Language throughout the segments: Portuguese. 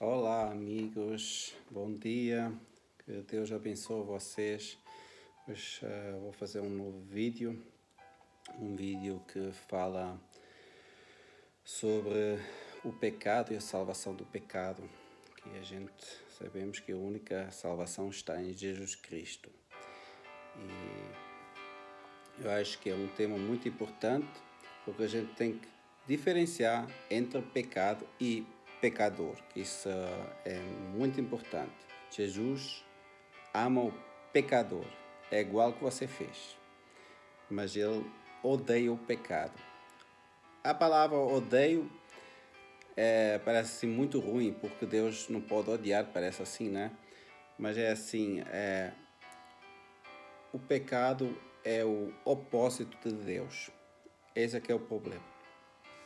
Olá, amigos, bom dia, que Deus abençoe vocês. Hoje vou fazer um novo vídeo, que fala sobre o pecado e a salvação do pecado, que a gente sabemos que a única salvação está em Jesus Cristo. E eu acho que é um tema muito importante, porque a gente tem que diferenciar entre pecado e pecador. Isso é muito importante. Jesus ama o pecador, é igual que você fez, mas ele odeia o pecado. A palavra odeio parece assim muito ruim, porque Deus não pode odiar, parece assim, né? Mas é assim, o pecado é o opósito de Deus. Esse é que é o problema.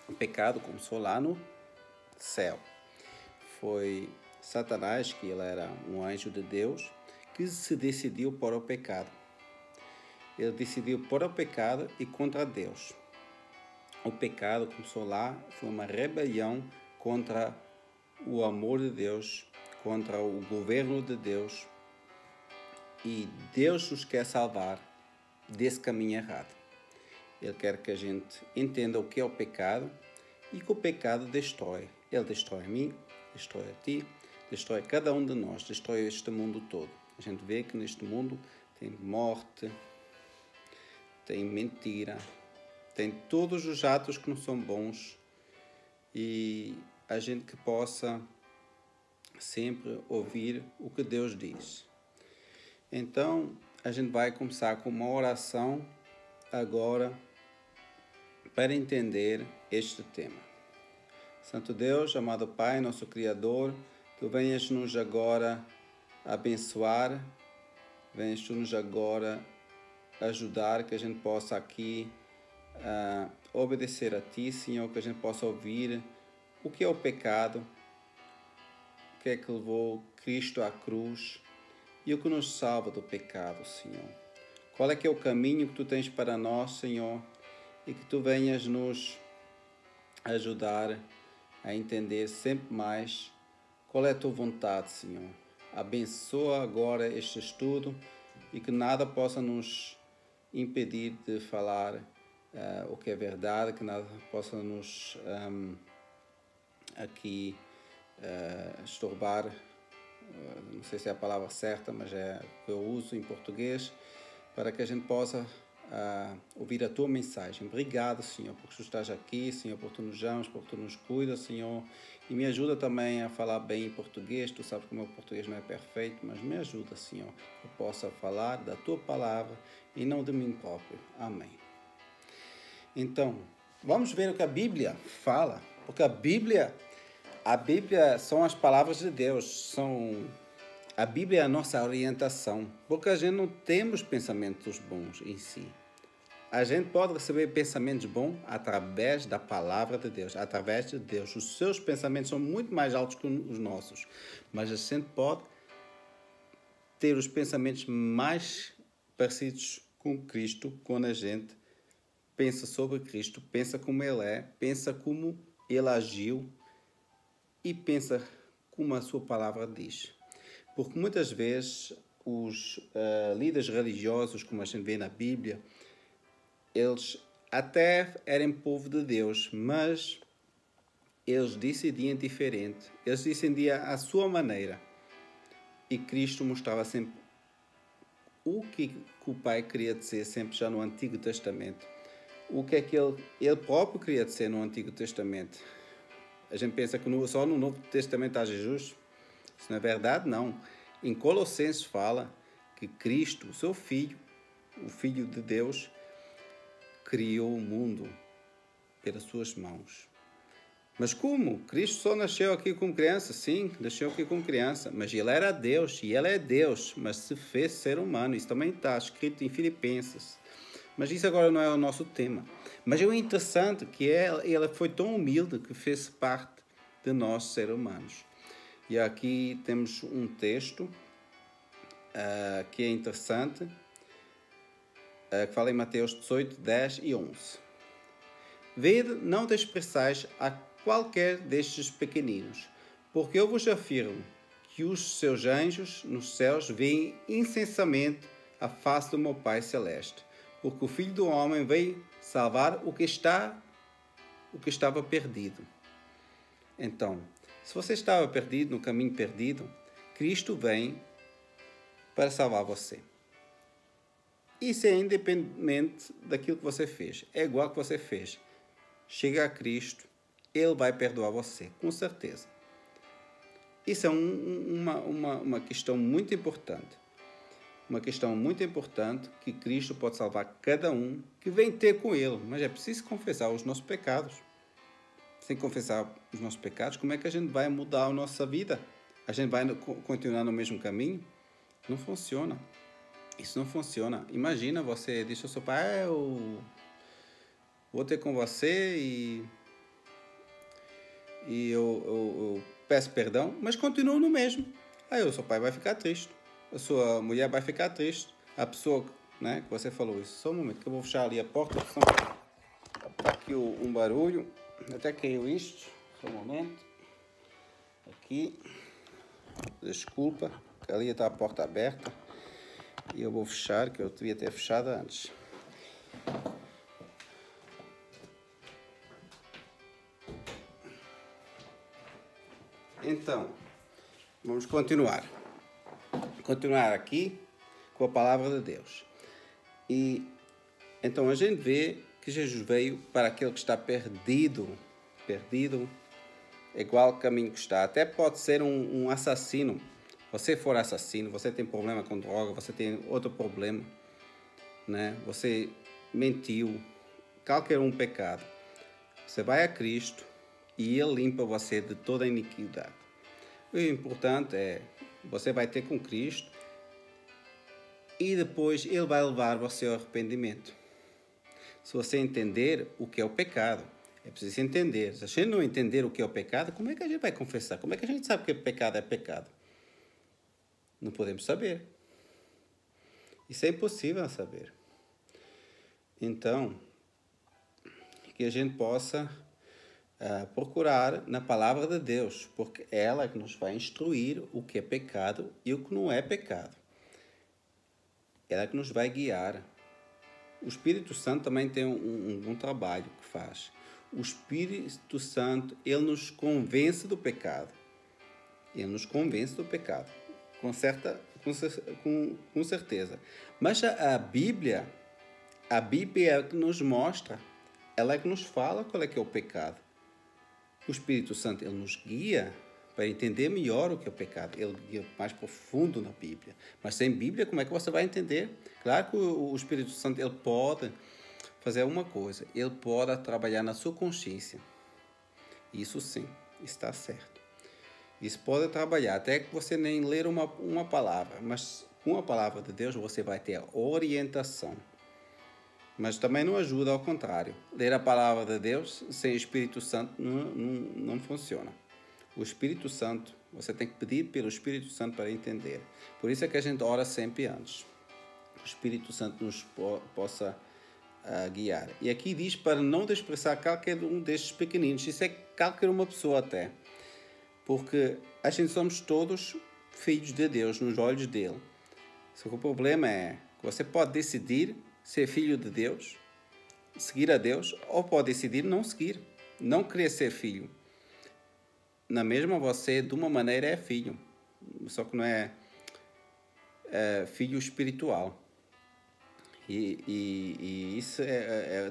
O pecado começou lá no céu. Foi Satanás, que ele era um anjo de Deus, que se decidiu para o pecado. Ele decidiu para o pecado e contra Deus. O pecado começou lá, foi uma rebelião contra o amor de Deus, contra o governo de Deus. E Deus nos quer salvar desse caminho errado. Ele quer que a gente entenda o que é o pecado e que o pecado destrói. Ele destrói a mim, destrói a ti, destrói cada um de nós, destrói este mundo todo. A gente vê que neste mundo tem morte, tem mentira, tem todos os atos que não são bons, e a gente que possa sempre ouvir o que Deus diz. Então, a gente vai começar com uma oração agora para entender este tema. Santo Deus, amado Pai, nosso Criador, Tu venhas-nos agora abençoar, venhas-nos agora ajudar, que a gente possa aqui obedecer a Ti, Senhor, que a gente possa ouvir o que é o pecado, o que é que levou Cristo à cruz e o que nos salva do pecado, Senhor. Qual é que é o caminho que Tu tens para nós, Senhor, e que Tu venhas nos ajudar a entender sempre mais qual é a Tua vontade, Senhor. Abençoa agora este estudo e que nada possa nos impedir de falar o que é verdade, que nada possa nos aqui estorbar, não sei se é a palavra certa, mas é o que eu uso em português, para que a gente possa ouvir a Tua mensagem. Obrigado, Senhor, porque Tu estás aqui, Senhor, porque Tu nos amas, porque Tu nos cuidas, Senhor, e me ajuda também a falar bem em português. Tu sabes que o meu português não é perfeito, mas me ajuda, Senhor, que eu possa falar da Tua palavra e não de mim próprio. Amém. Então, vamos ver o que a Bíblia fala, porque a Bíblia são as palavras de Deus, a Bíblia é a nossa orientação, porque a gente não temos pensamentos bons em si. A gente pode receber pensamentos bons através da palavra de Deus, através de Deus. Os seus pensamentos são muito mais altos que os nossos, mas a gente pode ter os pensamentos mais parecidos com Cristo quando a gente pensa sobre Cristo, pensa como Ele é, pensa como Ele agiu e pensa como a sua palavra diz. Porque muitas vezes os líderes religiosos, como a gente vê na Bíblia, eles até eram povo de Deus, mas eles decidiam diferente. Eles decidiam à sua maneira. E Cristo mostrava sempre o que o Pai queria dizer, sempre já no Antigo Testamento. O que é que ele próprio queria dizer no Antigo Testamento. A gente pensa que só no Novo Testamento há Jesus. Isso não é verdade, não. Em Colossenses fala que Cristo, o seu Filho, o Filho de Deus, criou o mundo pelas suas mãos. Mas como? Cristo só nasceu aqui como criança? Sim, nasceu aqui como criança. Mas Ele era Deus, e Ele é Deus, mas se fez ser humano. Isso também está escrito em Filipenses. Mas isso agora não é o nosso tema. Mas é interessante que Ele foi tão humilde que fez parte de nós, seres humanos. E aqui temos um texto que é interessante, que fala em Mateus 18, 10 e 11. Vede, não despreçais a qualquer destes pequeninos, Porque eu vos afirmo que os seus anjos nos céus veem incessantemente a face do meu Pai Celeste. Porque o Filho do Homem veio salvar o que estava perdido. Então, se você estava perdido, no caminho perdido, Cristo vem para salvar você. Isso é independente daquilo que você fez. É igual que você fez. Chega a Cristo, Ele vai perdoar você, com certeza. Isso é uma questão muito importante. Uma questão muito importante que Cristo pode salvar cada um que vem ter com Ele. Mas é preciso confessar os nossos pecados. Sem confessar os nossos pecados, como é que a gente vai mudar a nossa vida? A gente vai continuar no mesmo caminho? Não funciona. Isso não funciona. Imagina você diz ao seu pai, eu vou ter com você e eu peço perdão, mas continuo no mesmo. Aí o seu pai vai ficar triste. A sua mulher vai ficar triste. A pessoa, né, que você falou isso. Só um momento que eu vou fechar ali a porta. Está aqui um barulho. Até caiu isto. Só um momento. Aqui. Desculpa. Ali está a porta aberta. E eu vou fechar, que eu devia ter fechado antes. Então, vamos continuar. Continuar aqui com a palavra de Deus. E então a gente vê que Jesus veio para aquele que está perdido. Perdido, igual o caminho que está. Até pode ser um assassino. Você for assassino, você tem problema com droga, você tem outro problema, né? Você mentiu, qualquer um pecado. Você vai a Cristo e Ele limpa você de toda a iniquidade. O importante é, você vai ter com Cristo e depois Ele vai levar você ao arrependimento. Se você entender o que é o pecado, é preciso entender. Se a gente não entender o que é o pecado, como é que a gente vai confessar? Como é que a gente sabe que pecado é pecado? Não podemos saber. Isso é impossível saber. Então, que a gente possa procurar na palavra de Deus, porque é ela que nos vai instruir o que é pecado e o que não é pecado. Ela que nos vai guiar. O Espírito Santo também tem um trabalho que faz. O Espírito Santo, ele nos convence do pecado. Ele nos convence do pecado. Com certeza. Mas a Bíblia é que nos mostra, ela é que nos fala qual é que é o pecado. O Espírito Santo, ele nos guia para entender melhor o que é o pecado. Ele guia mais profundo na Bíblia. Mas sem Bíblia, como é que você vai entender? Claro que o Espírito Santo, ele pode fazer uma coisa. Ele pode trabalhar na sua consciência. Isso sim, está certo. Isso pode trabalhar, até que você nem ler uma palavra, mas com a palavra de Deus você vai ter orientação. Mas também não ajuda, ao contrário. Ler a palavra de Deus sem o Espírito Santo não funciona. O Espírito Santo, você tem que pedir pelo Espírito Santo para entender. Por isso é que a gente ora sempre antes. O Espírito Santo nos possa guiar. E aqui diz para não desprezar qualquer um destes pequeninos. Isso é qualquer uma pessoa até. Porque a gente somos todos filhos de Deus, nos olhos dele. Só que o problema é que você pode decidir ser filho de Deus, seguir a Deus, ou pode decidir não seguir, não querer ser filho. Na mesma você, de uma maneira, é filho. Só que não é filho espiritual. E isso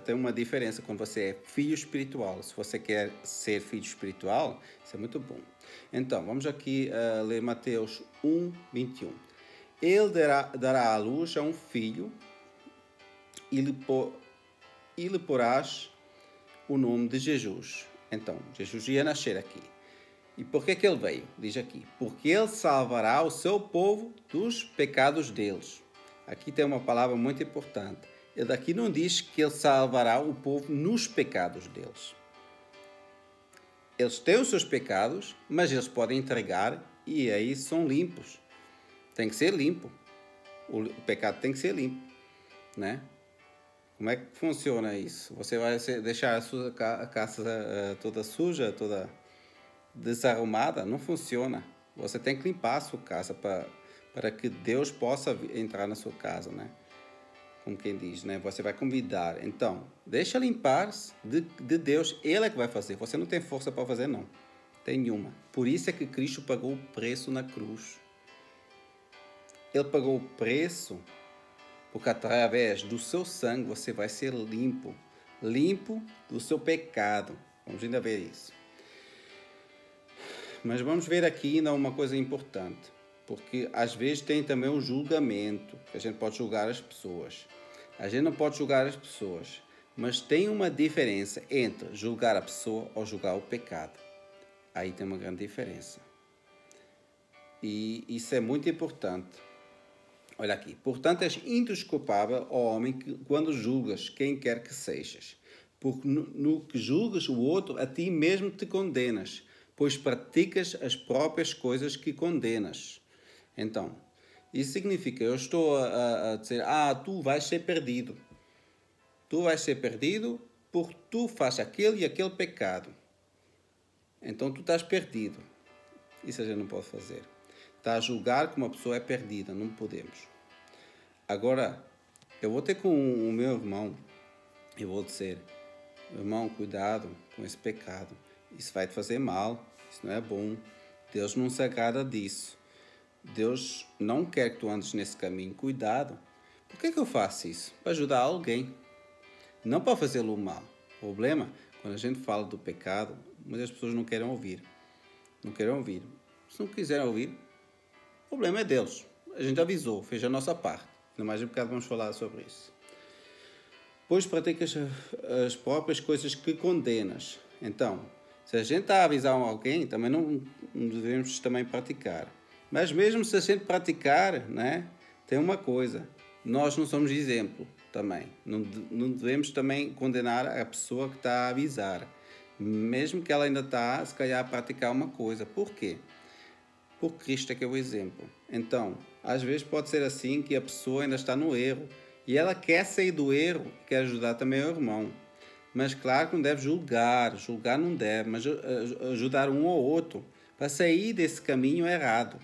tem uma diferença quando você é filho espiritual. Se você quer ser filho espiritual, isso é muito bom. Então, vamos aqui ler Mateus 1:21. Ele dará à luz a um filho e lhe porás o nome de Jesus. Então, Jesus ia nascer aqui. E por que ele veio? Diz aqui. Porque ele salvará o seu povo dos pecados deles. Aqui tem uma palavra muito importante. Ele aqui não diz que ele salvará o povo nos pecados deles. Eles têm os seus pecados, mas eles podem entregar e aí são limpos. Tem que ser limpo. O pecado tem que ser limpo, né? Como é que funciona isso? Você vai deixar a sua casa toda suja, toda... desarrumada, não funciona. Você tem que limpar a sua casa para que Deus possa entrar na sua casa, né? Como quem diz, né? Você vai convidar. Então, deixa limpar de Deus. Ele é que vai fazer. Você não tem força para fazer, não. Tem nenhuma. Por isso é que Cristo pagou o preço na cruz. Ele pagou o preço porque através do seu sangue você vai ser limpo. Limpo do seu pecado. Vamos ainda ver isso. Mas vamos ver aqui ainda uma coisa importante. Porque às vezes tem também um julgamento. Que a gente pode julgar as pessoas. A gente não pode julgar as pessoas. Mas tem uma diferença entre julgar a pessoa ou julgar o pecado. Aí tem uma grande diferença. E isso é muito importante. Olha aqui. Portanto, és indesculpável, ó homem, quando julgas quem quer que sejas. Porque no que julgas o outro, a ti mesmo te condenas, pois praticas as próprias coisas que condenas. Então, isso significa, eu estou a dizer, tu vais ser perdido. Tu vais ser perdido porque tu fazes aquele e aquele pecado. Então, tu estás perdido. Isso a gente não pode fazer. Está a julgar que uma pessoa é perdida. Não podemos. Agora, eu vou ter com o meu irmão e vou dizer, irmão, cuidado com esse pecado. Isso vai te fazer mal. Isso não é bom. Deus não se agrada disso. Deus não quer que tu andes nesse caminho. Cuidado. Por que eu faço isso? Para ajudar alguém. Não para fazê-lo mal. O problema, quando a gente fala do pecado, muitas pessoas não querem ouvir. Não querem ouvir. Se não quiserem ouvir, o problema é deles. A gente avisou, fez a nossa parte. No mais um bocado vamos falar sobre isso. Pois praticas as próprias coisas que condenas. Então, se a gente está a avisar alguém, também não devemos também praticar. Mas mesmo se a gente praticar, né, tem uma coisa. Nós não somos exemplo também. Não devemos também condenar a pessoa que está a avisar. Mesmo que ela ainda está, se calhar, a praticar uma coisa. Por quê? Porque Cristo é que é o exemplo. Então, às vezes pode ser assim que a pessoa ainda está no erro e ela quer sair do erro e quer ajudar também o irmão. Mas claro que não deve julgar não deve, mas ajudar um ou outro para sair desse caminho errado.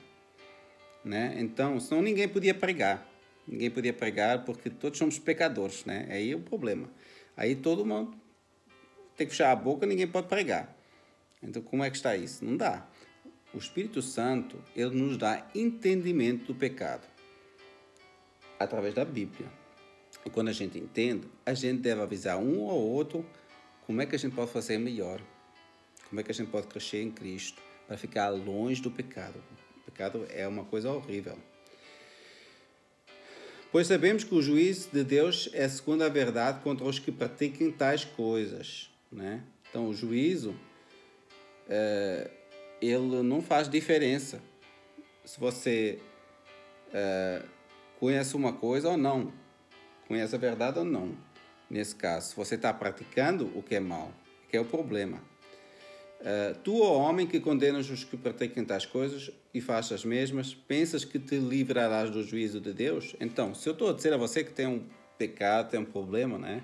Né? Então, senão ninguém podia pregar. Ninguém podia pregar porque todos somos pecadores. Né? Aí é o problema. Aí todo mundo tem que fechar a boca, ninguém pode pregar. Então, como é que está isso? Não dá. O Espírito Santo, ele nos dá entendimento do pecado através da Bíblia. E quando a gente entende, a gente deve avisar um ou outro como é que a gente pode fazer melhor, como é que a gente pode crescer em Cristo para ficar longe do pecado. O pecado é uma coisa horrível. Pois sabemos que o juízo de Deus é segundo a verdade contra os que praticam tais coisas. Né? Então, o juízo ele não faz diferença se você conhece uma coisa ou não, conhece a verdade ou não. Nesse caso, se você está praticando o que é mal, que é o problema. Tu, ó homem, que condenas os que praticam tais coisas e fazes as mesmas, pensas que te livrarás do juízo de Deus? Então, se eu estou a dizer a você que tem um pecado, tem um problema, né?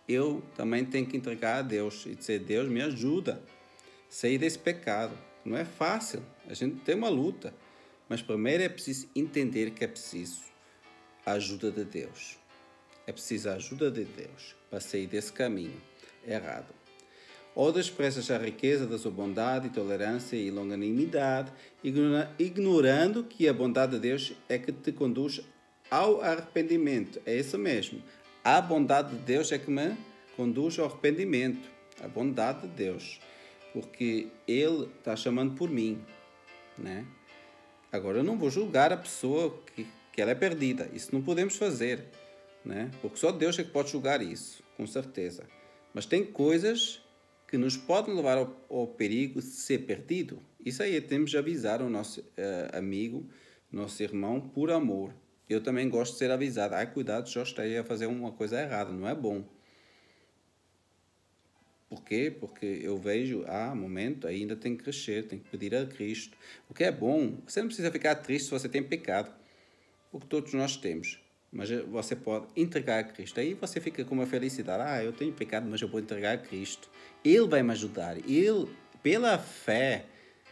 Eu também tenho que entregar a Deus e dizer, Deus, me ajuda a sair desse pecado. Não é fácil, a gente tem uma luta. Mas primeiro é preciso entender que é preciso a ajuda de Deus. É preciso a ajuda de Deus para sair desse caminho errado. Ou desprezas a riqueza da sua bondade e tolerância e longanimidade, ignorando que a bondade de Deus é que te conduz ao arrependimento. É isso mesmo. A bondade de Deus é que me conduz ao arrependimento. A bondade de Deus. Porque Ele está chamando por mim. Né? Agora, eu não vou julgar a pessoa que ela é perdida. Isso não podemos fazer. Né? Porque só Deus é que pode julgar isso, com certeza. Mas tem coisas que nos podem levar ao perigo de ser perdido. Isso aí temos de avisar o nosso amigo, nosso irmão, por amor. Eu também gosto de ser avisado. Cuidado, já esteja a fazer uma coisa errada, não é bom. Por quê? Porque eu vejo, momento, ainda tem que crescer, tem que pedir a Cristo. O que é bom, você não precisa ficar triste se você tem pecado, o que todos nós temos. Mas você pode entregar a Cristo. Aí você fica com uma felicidade. Eu tenho pecado, mas eu vou entregar a Cristo. Ele vai me ajudar. Ele, pela fé,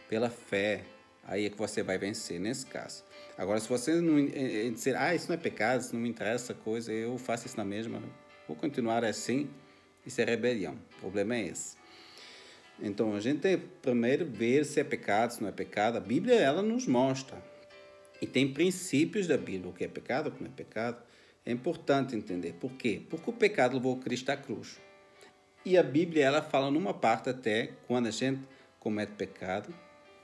pela fé. Aí é que você vai vencer nesse caso. Agora, se você não dizer, isso não é pecado, isso não me interessa coisa, eu faço isso na mesma, vou continuar assim, isso é rebelião. O problema é esse. Então, a gente tem que primeiro ver se é pecado, se não é pecado. A Bíblia, ela nos mostra. E tem princípios da Bíblia, o que é pecado, o que não é pecado. É importante entender. Por quê? Porque o pecado levou Cristo à cruz. E a Bíblia, ela fala numa parte até, quando a gente comete pecado,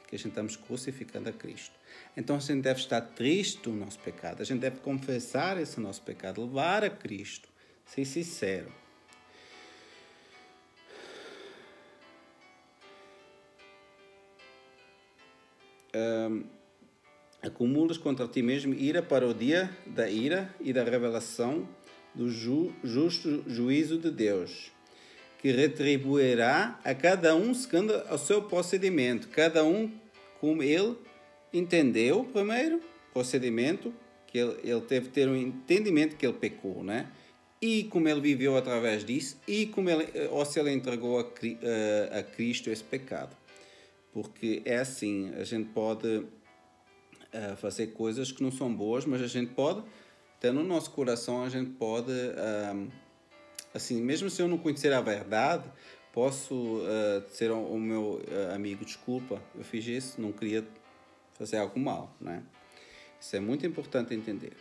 que a gente estamos crucificando a Cristo. Então, a gente deve estar triste do nosso pecado. A gente deve confessar esse nosso pecado, levar a Cristo, ser sincero. Acumulas contra ti mesmo ira para o dia da ira e da revelação do justo juízo de Deus, que retribuirá a cada um segundo o seu procedimento, cada um como ele entendeu primeiro, procedimento, que ele teve que ter um entendimento que ele pecou, né? E como ele viveu através disso, e como ele, ou se ele entregou a Cristo esse pecado. Porque é assim, a gente pode fazer coisas que não são boas, mas a gente pode, até no nosso coração, a gente pode, assim, mesmo se eu não conhecer a verdade, posso dizer ao meu amigo, desculpa, eu fiz isso, não queria fazer algo mal, né? Isso é muito importante entender.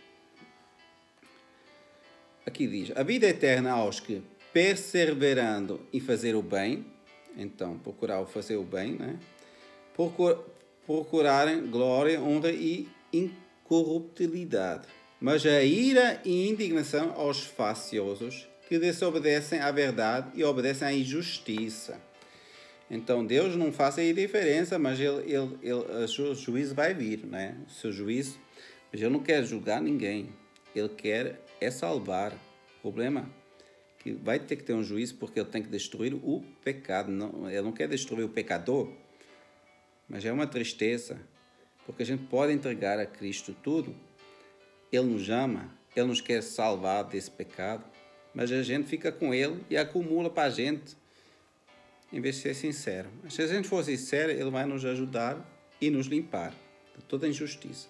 Aqui diz, a vida eterna aos que, perseverando em fazer o bem, então, procurar o fazer o bem, né? Procurarem glória, honra e incorruptibilidade. Mas a ira e indignação aos faciosos que desobedecem à verdade e obedecem à injustiça. Então, Deus não faz aí diferença, mas o seu juízo vai vir, né? O seu juízo, mas Ele não quer julgar ninguém. Ele quer salvar. O problema é que vai ter que ter um juízo porque Ele tem que destruir o pecado. Não, Ele não quer destruir o pecador, mas é uma tristeza, porque a gente pode entregar a Cristo tudo. Ele nos ama, Ele nos quer salvar desse pecado, mas a gente fica com Ele e acumula para a gente, em vez de ser sincero. Mas se a gente for sincero, Ele vai nos ajudar e nos limpar de toda injustiça.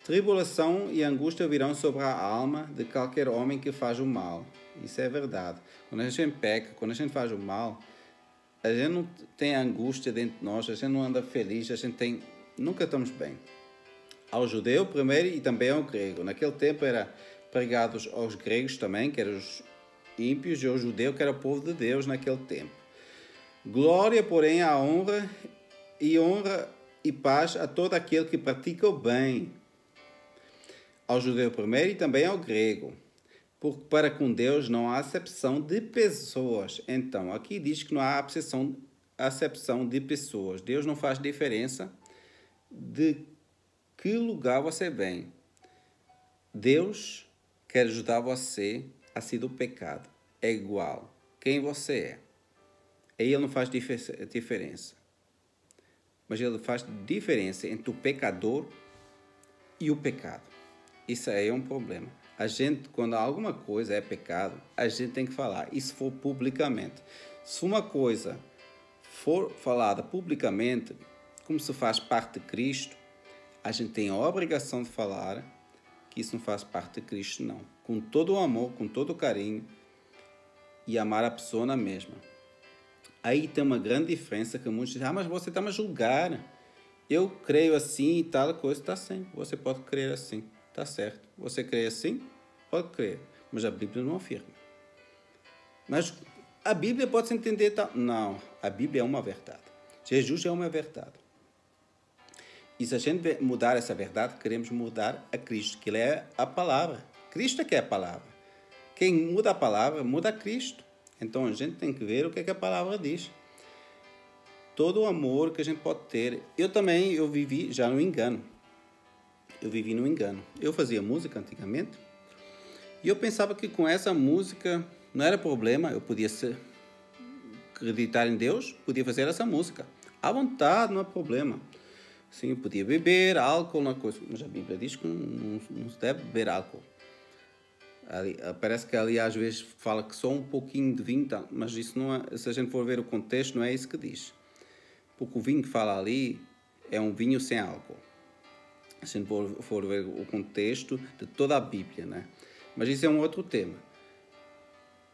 Tribulação e angústia virão sobre a alma de qualquer homem que faz o mal. Isso é verdade. Quando a gente peca, quando a gente faz o mal, a gente não tem angústia dentro de nós, a gente não anda feliz, nunca estamos bem. Ao judeu primeiro e também ao grego. Naquele tempo era pregado aos gregos também, que eram os ímpios, e ao judeu, que era o povo de Deus naquele tempo. Glória, porém, à honra e paz a todo aquele que pratica o bem. Ao judeu primeiro e também ao grego. Porque para com Deus não há acepção de pessoas. Então, aqui diz que não há acepção de pessoas. Deus não faz diferença de que lugar você vem. Deus quer ajudar você a sair do pecado. É igual quem você é. Aí Ele não faz diferença. Mas Ele faz diferença entre o pecador e o pecado. Isso aí é um problema. A gente, quando alguma coisa é pecado, a gente tem que falar. E se for publicamente. Se uma coisa for falada publicamente, como se faz parte de Cristo, a gente tem a obrigação de falar que isso não faz parte de Cristo, não. Com todo o amor, com todo o carinho e amar a pessoa na mesma. Aí tem uma grande diferença que muitos dizem, mas você está a julgar. Eu creio assim e tal coisa. Está sim, você pode crer assim. Está certo. Você crê assim? Pode crer. Mas a Bíblia não afirma. Mas a Bíblia pode se entender tal. Não, a Bíblia é uma verdade. Jesus é uma verdade. E se a gente mudar essa verdade, queremos mudar a Cristo, que Ele é a palavra. Cristo é que é a palavra. Quem muda a palavra, muda a Cristo. Então a gente tem que ver o que é que a palavra diz. Todo o amor que a gente pode ter. Eu vivi já no engano. Eu vivi no engano. Eu fazia música antigamente e eu pensava que com essa música não era problema. Eu podia acreditar em Deus, podia fazer essa música. À vontade, não é problema. Sim, eu podia beber álcool, uma coisa. Mas a Bíblia diz que não se deve beber álcool. Ali, parece que ali às vezes fala que só um pouquinho de vinho, mas isso não é, se a gente for ver o contexto, não é isso que diz. porque o vinho que fala ali é um vinho sem álcool. Se for ver o contexto de toda a Bíblia, né? Mas isso é um outro tema.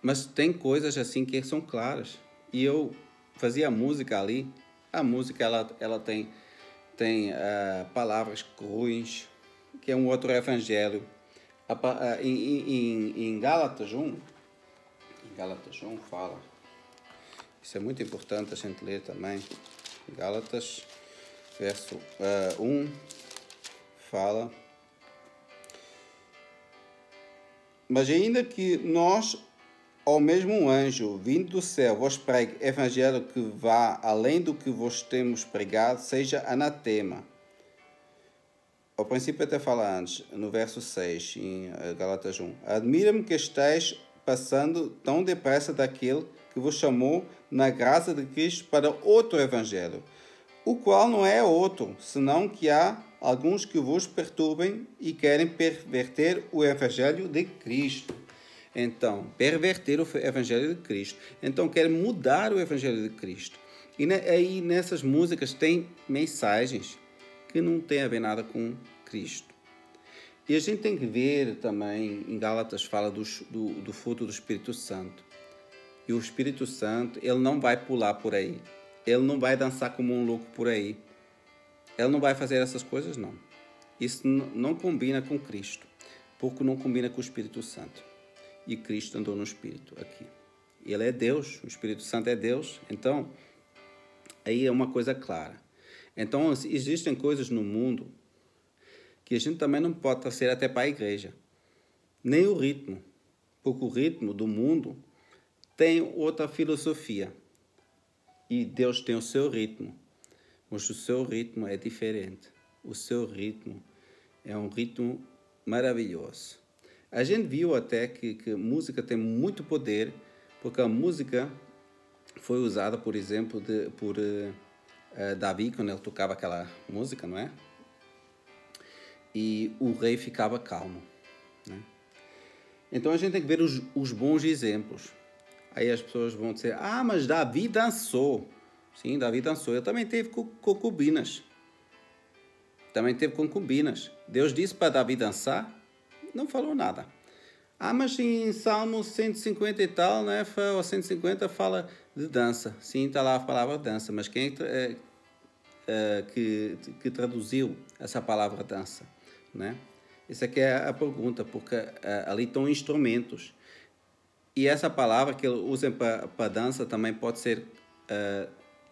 Mas tem coisas assim que são claras. E eu fazia música ali. A música ela tem palavras ruins, que é um outro evangelho. Em Gálatas 1, fala. Isso é muito importante a gente ler também. Gálatas, verso 1, fala: mas ainda que nós, ou mesmo um anjo, vindo do céu, vos pregue evangelho que vá além do que vos temos pregado, seja anatema. Ao princípio até fala antes, no verso 6, em Gálatas 1. Admira-me que estéis passando tão depressa daquele que vos chamou na graça de Cristo para outro evangelho, o qual não é outro, senão que há alguns que vos perturbem e querem perverter o evangelho de Cristo. Então, perverter o evangelho de Cristo. Então, querem mudar o evangelho de Cristo. E aí nessas músicas tem mensagens que não tem a ver nada com Cristo. E a gente tem que ver também, em Gálatas fala do fruto do Espírito Santo. E o Espírito Santo, ele não vai pular por aí. Ele não vai dançar como um louco por aí. Ele não vai fazer essas coisas, não. Isso não combina com Cristo, porque não combina com o Espírito Santo. E Cristo andou no Espírito aqui. Ele é Deus, o Espírito Santo é Deus. Então, aí é uma coisa clara. Então, existem coisas no mundo que a gente também não pode trazer até para a igreja. Nem o ritmo. Porque o ritmo do mundo tem outra filosofia. E Deus tem o seu ritmo. Mas o seu ritmo é diferente. O seu ritmo é um ritmo maravilhoso. A gente viu até que a música tem muito poder, porque a música foi usada, por exemplo, por Davi, quando ele tocava aquela música, não é? E o rei ficava calmo, né? Então a gente tem que ver os bons exemplos. Aí as pessoas vão dizer, mas Davi dançou. Sim, Davi dançou. Ele também teve concubinas. Deus disse para Davi dançar, não falou nada. Mas em Salmo 150 e tal, né, ou 150 fala de dança. Sim, está lá a palavra dança, mas quem que traduziu essa palavra dança, né? Essa aqui é a pergunta, porque ali estão instrumentos. E essa palavra que ele usa para dança também pode ser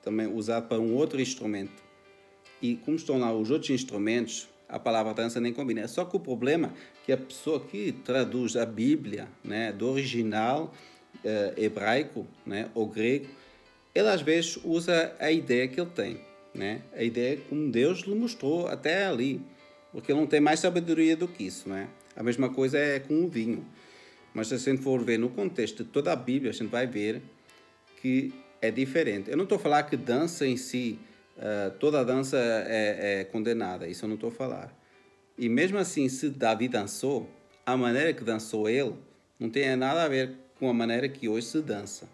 também usada para um outro instrumento. E como estão lá os outros instrumentos, a palavra dança nem combina. Só que o problema é que a pessoa que traduz a Bíblia, né, do original hebraico, né, ou grego, ele às vezes usa a ideia que ele tem, né? A ideia como Deus lhe mostrou até ali, porque ele não tem mais sabedoria do que isso, né? A mesma coisa é com o vinho. Mas se a gente for ver no contexto de toda a Bíblia, a gente vai ver que é diferente. Eu não estou a falar que dança em si, toda a dança é condenada, isso eu não estou a falar. E mesmo assim, se Davi dançou, a maneira que dançou ele não tem nada a ver com a maneira que hoje se dança,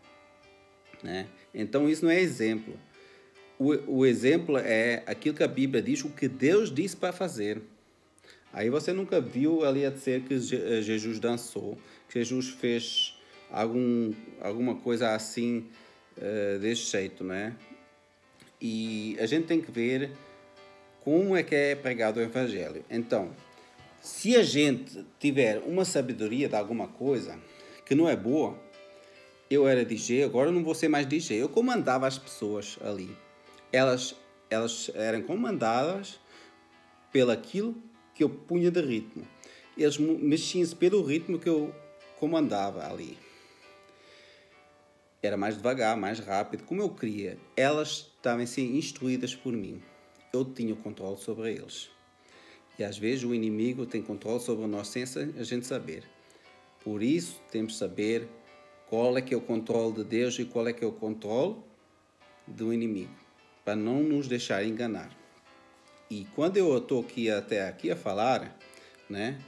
né? Então isso não é exemplo. O exemplo é aquilo que a Bíblia diz, o que Deus disse para fazer. Aí você nunca viu ali a dizer que Jesus dançou, que Jesus fez alguma coisa assim, desse jeito, né? E a gente tem que ver como é que é pregado o Evangelho. Então, se a gente tiver uma sabedoria de alguma coisa que não é boa, eu era DJ, agora eu não vou ser mais DJ. Eu comandava as pessoas ali. Elas eram comandadas pelo aquilo que eu punha de ritmo. Eles mexiam-se pelo ritmo que eu comandava ali. Era mais devagar, mais rápido, como eu queria. Elas estavam a ser instruídas por mim. Eu tinha o controle sobre eles. E às vezes o inimigo tem controle sobre nós sem a gente saber. Por isso temos que saber qual é que é o controle de Deus e qual é que é o controle do inimigo, para não nos deixar enganar. E quando eu estou até aqui a falar, né,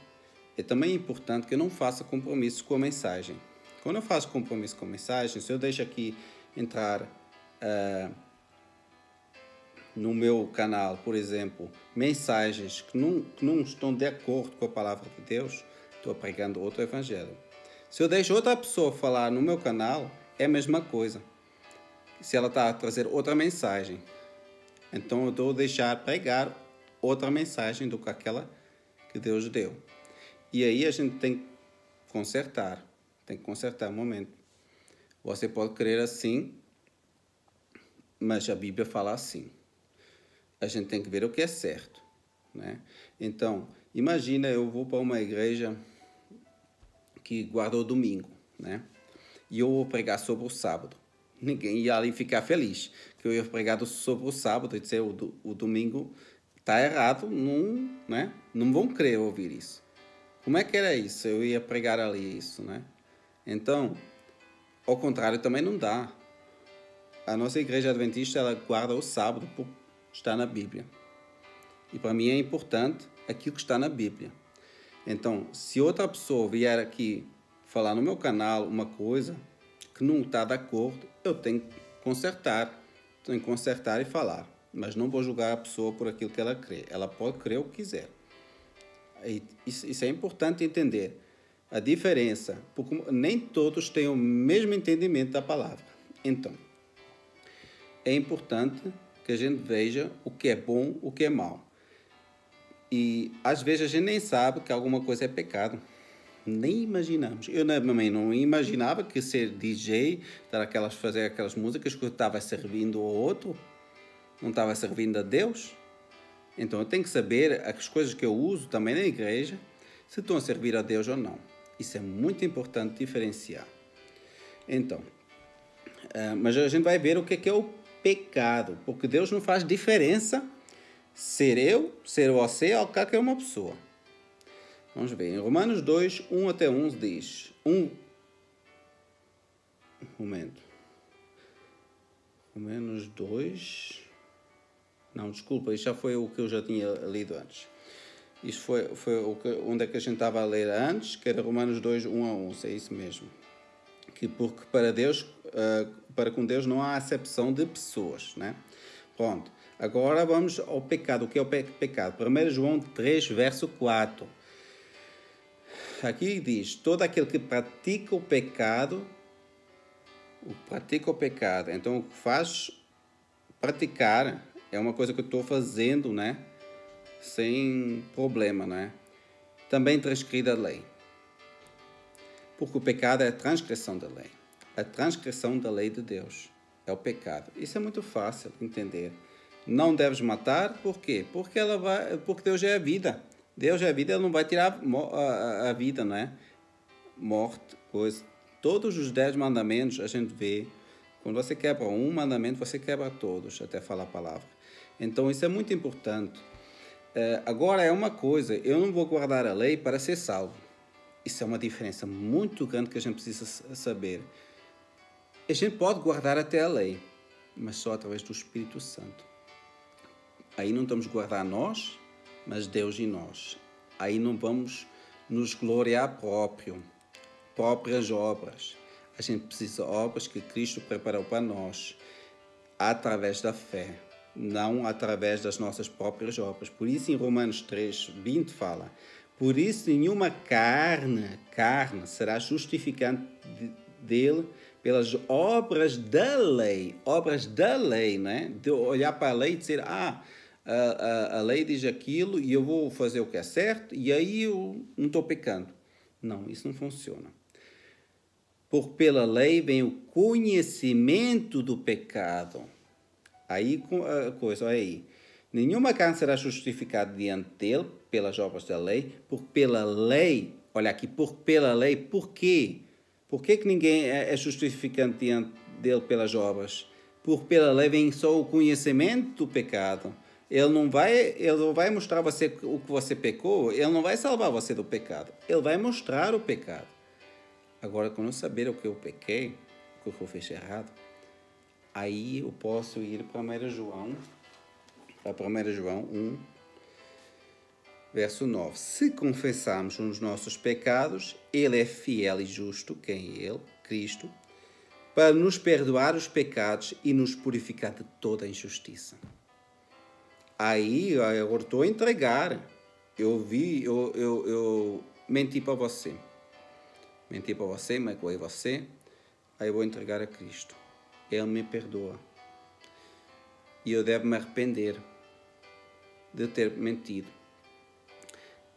é também importante que eu não faça compromisso com a mensagem. Quando eu faço compromisso com a mensagem, se eu deixo aqui entrar no meu canal, por exemplo, mensagens que não estão de acordo com a palavra de Deus, estou pregando outro evangelho. Se eu deixo outra pessoa falar no meu canal, é a mesma coisa. Se ela está a trazer outra mensagem, então eu estou a deixar pregar outra mensagem do que aquela que Deus deu. E aí a gente tem que consertar um momento. Você pode crer assim, mas a Bíblia fala assim. A gente tem que ver o que é certo, né? Então, imagina eu vou para uma igreja que guarda o domingo, né? E eu vou pregar sobre o sábado. Ninguém ia ali ficar feliz que eu ia pregar sobre o sábado e dizer o domingo está errado, não, né? Não vão querer ouvir isso. Como é que era isso? Eu ia pregar ali isso, né? Então, ao contrário, também não dá. A nossa igreja adventista, ela guarda o sábado porque está na Bíblia. E para mim é importante aquilo que está na Bíblia. Então, se outra pessoa vier aqui falar no meu canal uma coisa que não está de acordo, eu tenho que consertar. Tenho que consertar e falar. Mas não vou julgar a pessoa por aquilo que ela crê. Ela pode crer o que quiser. Isso é importante entender. A diferença, porque nem todos têm o mesmo entendimento da palavra. Então, é importante que a gente veja o que é bom, o que é mau. E às vezes a gente nem sabe que alguma coisa é pecado. Nem imaginamos. Eu também não imaginava que ser DJ, fazer aquelas músicas que eu estava servindo ao outro, não estava servindo a Deus. Então eu tenho que saber as coisas que eu uso também na igreja, se estão a servir a Deus ou não. Isso é muito importante diferenciar. Então, mas a gente vai ver o que é o pecado, porque Deus não faz diferença ser eu, ser você ou qualquer uma pessoa. Vamos ver, em Romanos 2, 1 até 11 diz... Momento. Romanos 2... Não, desculpa, isso já foi o que eu já tinha lido antes. Isto foi onde é que a gente estava a ler antes, que era Romanos 2, 1 a 11, é isso mesmo. Porque para com Deus não há acepção de pessoas, né? Pronto, agora vamos ao pecado. O que é o pecado? 1 João 3, verso 4. Aqui diz, todo aquele que pratica o pecado, então o que faz praticar é uma coisa que eu estou fazendo, né? Sem problema, né? Também transgride a lei. Porque o pecado é a transgressão da lei. A transgressão da lei de Deus é o pecado. Isso é muito fácil de entender. Não deves matar, por quê? Porque Deus é a vida. Deus é a vida, Ele não vai tirar a vida, não é? Morte, coisa. Todos os 10 mandamentos a gente vê. Quando você quebra um mandamento, você quebra todos, até falar a palavra. Então, isso é muito importante. Agora, é uma coisa, eu não vou guardar a lei para ser salvo. Isso é uma diferença muito grande que a gente precisa saber. A gente pode guardar até a lei, mas só através do Espírito Santo. Aí não estamos a guardar nós, mas Deus em nós. Aí não vamos nos gloriar próprias obras. A gente precisa de obras que Cristo preparou para nós, através da fé, não através das nossas próprias obras. Por isso em Romanos 3, 20 fala, por isso nenhuma carne será justificante dele pelas obras da lei, né? De olhar para a lei e dizer, a lei diz aquilo e eu vou fazer o que é certo e aí eu não estou pecando. Não, isso não funciona. Porque pela lei vem o conhecimento do pecado. Aí a coisa, olha aí. Nenhuma carne será justificada diante dele pelas obras da lei, porque pela lei, olha aqui, porque pela lei, por quê? Por que ninguém é justificante diante dele pelas obras? Porque pela lei vem só o conhecimento do pecado. Ele não vai mostrar você o que você pecou, ele não vai salvar você do pecado. Ele vai mostrar o pecado. Agora, quando eu saber o que eu pequei, o que eu fiz errado, aí eu posso ir para 1 João 1, verso 9. Se confessarmos os nossos pecados, Ele é fiel e justo, quem é Ele? Cristo, para nos perdoar os pecados e nos purificar de toda a injustiça. Aí eu estou a entregar. Eu menti para você. Menti para você, magoei você. Aí eu vou entregar a Cristo. Ele me perdoa. E eu devo me arrepender de ter mentido.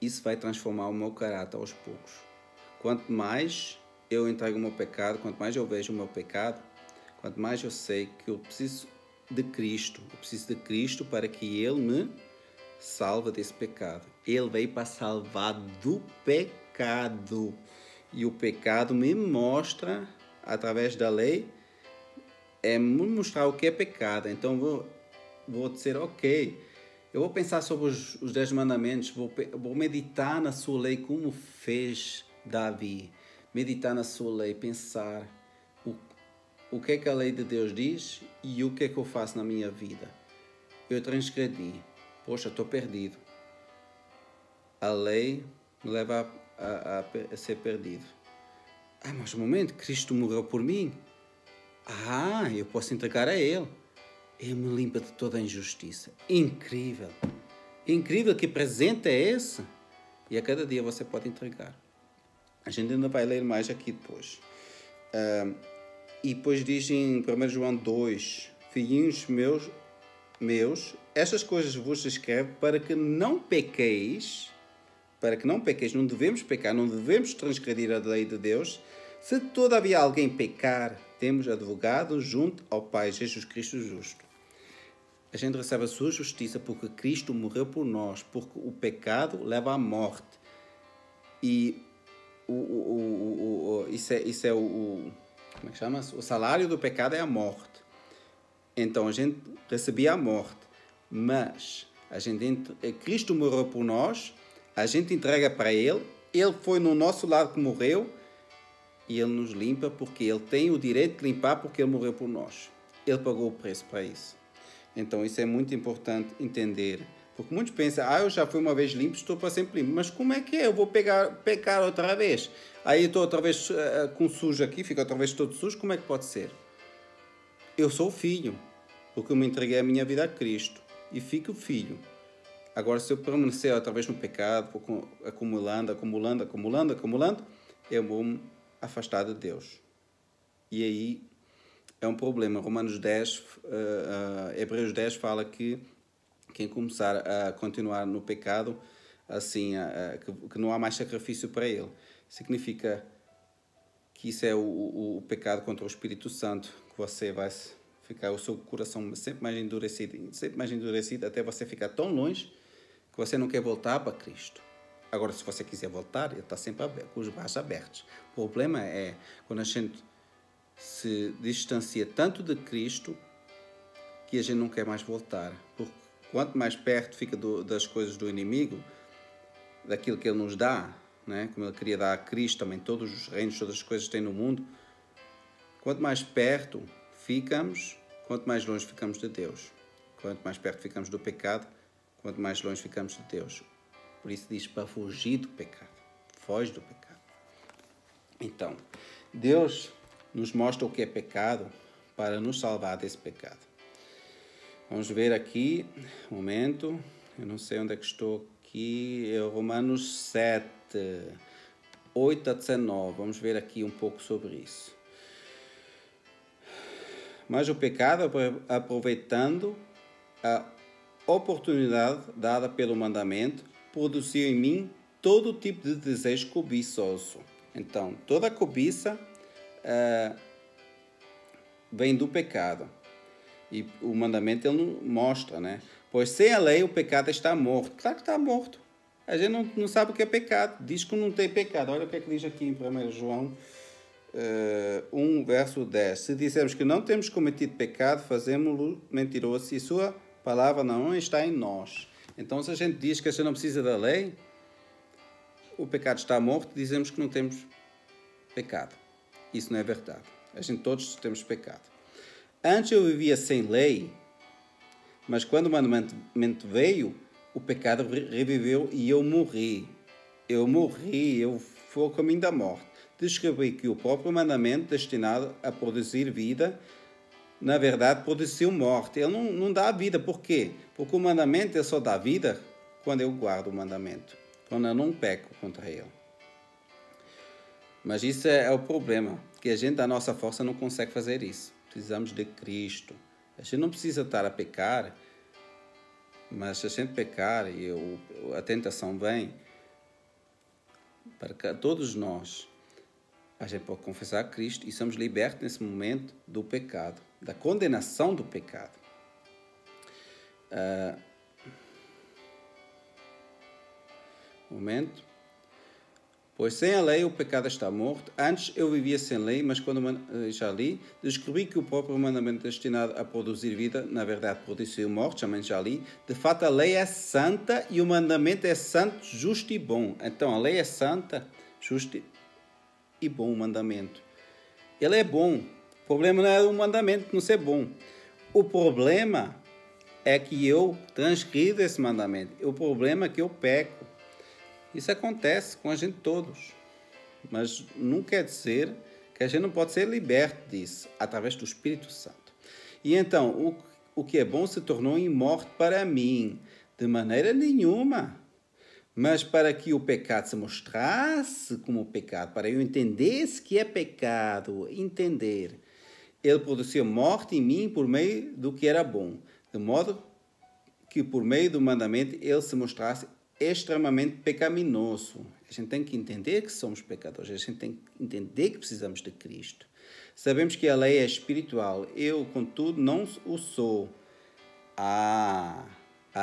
Isso vai transformar o meu caráter aos poucos. Quanto mais eu entrego o meu pecado, quanto mais eu vejo o meu pecado, quanto mais eu sei que eu preciso de Cristo. Eu preciso de Cristo para que Ele me salve desse pecado. Ele veio para salvar do pecado. E o pecado me mostra, através da lei, me mostrar o que é pecado. Então vou dizer, ok, eu vou pensar sobre os 10 mandamentos, vou meditar na sua lei como fez Davi. Meditar na sua lei, pensar o que é que a lei de Deus diz e o que é que eu faço na minha vida. Eu transgredi. Poxa, estou perdido. A lei me leva a ser perdido. Mas um momento, Cristo morreu por mim. Eu posso entregar a Ele. Ele me limpa de toda a injustiça. Incrível. Incrível, que presente é esse? E a cada dia você pode entregar. A gente ainda vai ler mais aqui depois. E depois diz em 1 João 2, filhinhos meus, estas coisas vos escrevo para que não pequeis, não devemos pecar, não devemos transgredir a lei de Deus. Se todavia alguém pecar, temos advogado junto ao Pai, Jesus Cristo justo. A gente recebe a sua justiça porque Cristo morreu por nós, porque o pecado leva à morte. E isso é como é que chama? O salário do pecado é a morte. Então a gente recebia a morte, mas Cristo morreu por nós, a gente entrega para Ele, Ele foi no nosso lado que morreu e Ele nos limpa porque Ele tem o direito de limpar porque Ele morreu por nós. Ele pagou o preço para isso. Então isso é muito importante entender. Porque muitos pensam, eu já fui uma vez limpo, estou para sempre limpo. Mas como é que é? Eu vou pecar outra vez? Aí estou outra vez com sujo aqui, fico outra vez todo sujo. Como é que pode ser? Eu sou filho, porque eu me entreguei a minha vida a Cristo. E fico filho. Agora, se eu permanecer outra vez no pecado, acumulando, eu vou me afastar de Deus. E aí é um problema. Hebreus 10 fala que quem começar a continuar no pecado, assim, que não há mais sacrifício para ele. Significa que isso é o pecado contra o Espírito Santo, que você vai ficar o seu coração sempre mais endurecido, até você ficar tão longe que você não quer voltar para Cristo. Agora, se você quiser voltar, ele está sempre aberto, com os braços abertos. O problema é quando a gente se distancia tanto de Cristo que a gente não quer mais voltar. Porque quanto mais perto fica das coisas do inimigo, daquilo que ele nos dá, né? Como ele queria dar a Cristo também, todos os reinos, todas as coisas que tem no mundo, quanto mais perto ficamos, quanto mais longe ficamos de Deus. Quanto mais perto ficamos do pecado, quanto mais longe ficamos de Deus. Por isso diz para fugir do pecado. Foge do pecado. Então, Deus nos mostra o que é pecado para nos salvar desse pecado. Vamos ver aqui, um momento, eu não sei onde é que estou aqui, é Romanos 7, 8 a 19, vamos ver aqui um pouco sobre isso. Mas o pecado, aproveitando a oportunidade dada pelo mandamento, produziu em mim todo tipo de desejo cobiçoso. Então, toda cobiça vem do pecado. E o mandamento ele mostra, né? Pois sem a lei o pecado está morto. Claro que está morto. A gente não sabe o que é pecado. Diz que não tem pecado. Olha o que é que diz aqui em 1 João 1, verso 10. Se dissermos que não temos cometido pecado, fazemos-lo mentiroso e sua palavra não está em nós. Então, se a gente diz que a gente não precisa da lei, o pecado está morto, dizemos que não temos pecado. Isso não é verdade. A gente todos temos pecado. Antes eu vivia sem lei, mas quando o mandamento veio, o pecado reviveu e eu morri. Eu fui ao caminho da morte. Descobri que o próprio mandamento destinado a produzir vida na verdade, produziu morte. Ele não dá vida. Por quê? Porque o mandamento ele só dá vida quando eu guardo o mandamento, quando eu não peco contra ele. Mas isso é o problema, que a gente, da nossa força, não consegue fazer isso. Precisamos de Cristo. A gente não precisa estar a pecar, mas se a gente pecar e a tentação vem, para todos nós, a gente pode confessar a Cristo e somos libertos nesse momento do pecado, da condenação do pecado. Pois sem a lei o pecado está morto. Antes eu vivia sem lei, mas quando já li, descobri que o próprio mandamento destinado a produzir vida, na verdade produziu morte, também já li. De fato a lei é santa e o mandamento é santo, justo e bom. Então a lei é santa, justa e bom o mandamento. Ele é bom. O problema não é o mandamento não ser bom. O problema é que eu transgrido esse mandamento. O problema é que eu peco. Isso acontece com a gente todos. Mas não quer dizer que a gente não pode ser liberto disso através do Espírito Santo. E então, o que é bom se tornou imorto para mim. De maneira nenhuma. Mas para que o pecado se mostrasse como pecado, para eu entendesse que é pecado, entender, ele produziu morte em mim por meio do que era bom, de modo que por meio do mandamento ele se mostrasse extremamente pecaminoso. A gente tem que entender que somos pecadores, a gente tem que entender que precisamos de Cristo. Sabemos que a lei é espiritual, eu, contudo, não o sou. A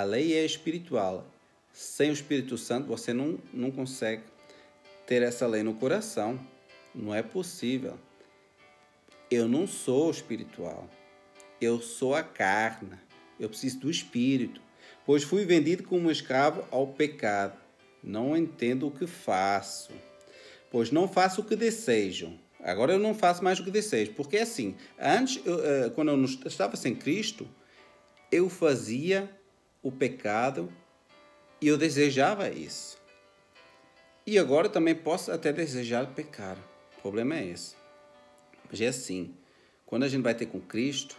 lei é espiritual. Sem o Espírito Santo, você não consegue ter essa lei no coração. Não é possível. Eu não sou espiritual. Eu sou a carne. Eu preciso do Espírito. Pois fui vendido como escravo ao pecado. Não entendo o que faço. Pois não faço o que desejo. Agora eu não faço mais o que desejo. Porque assim, antes, quando eu não estava sem Cristo, eu fazia o pecado e eu desejava isso. E agora também posso até desejar pecar. O problema é esse. Mas é assim, quando a gente vai ter com Cristo,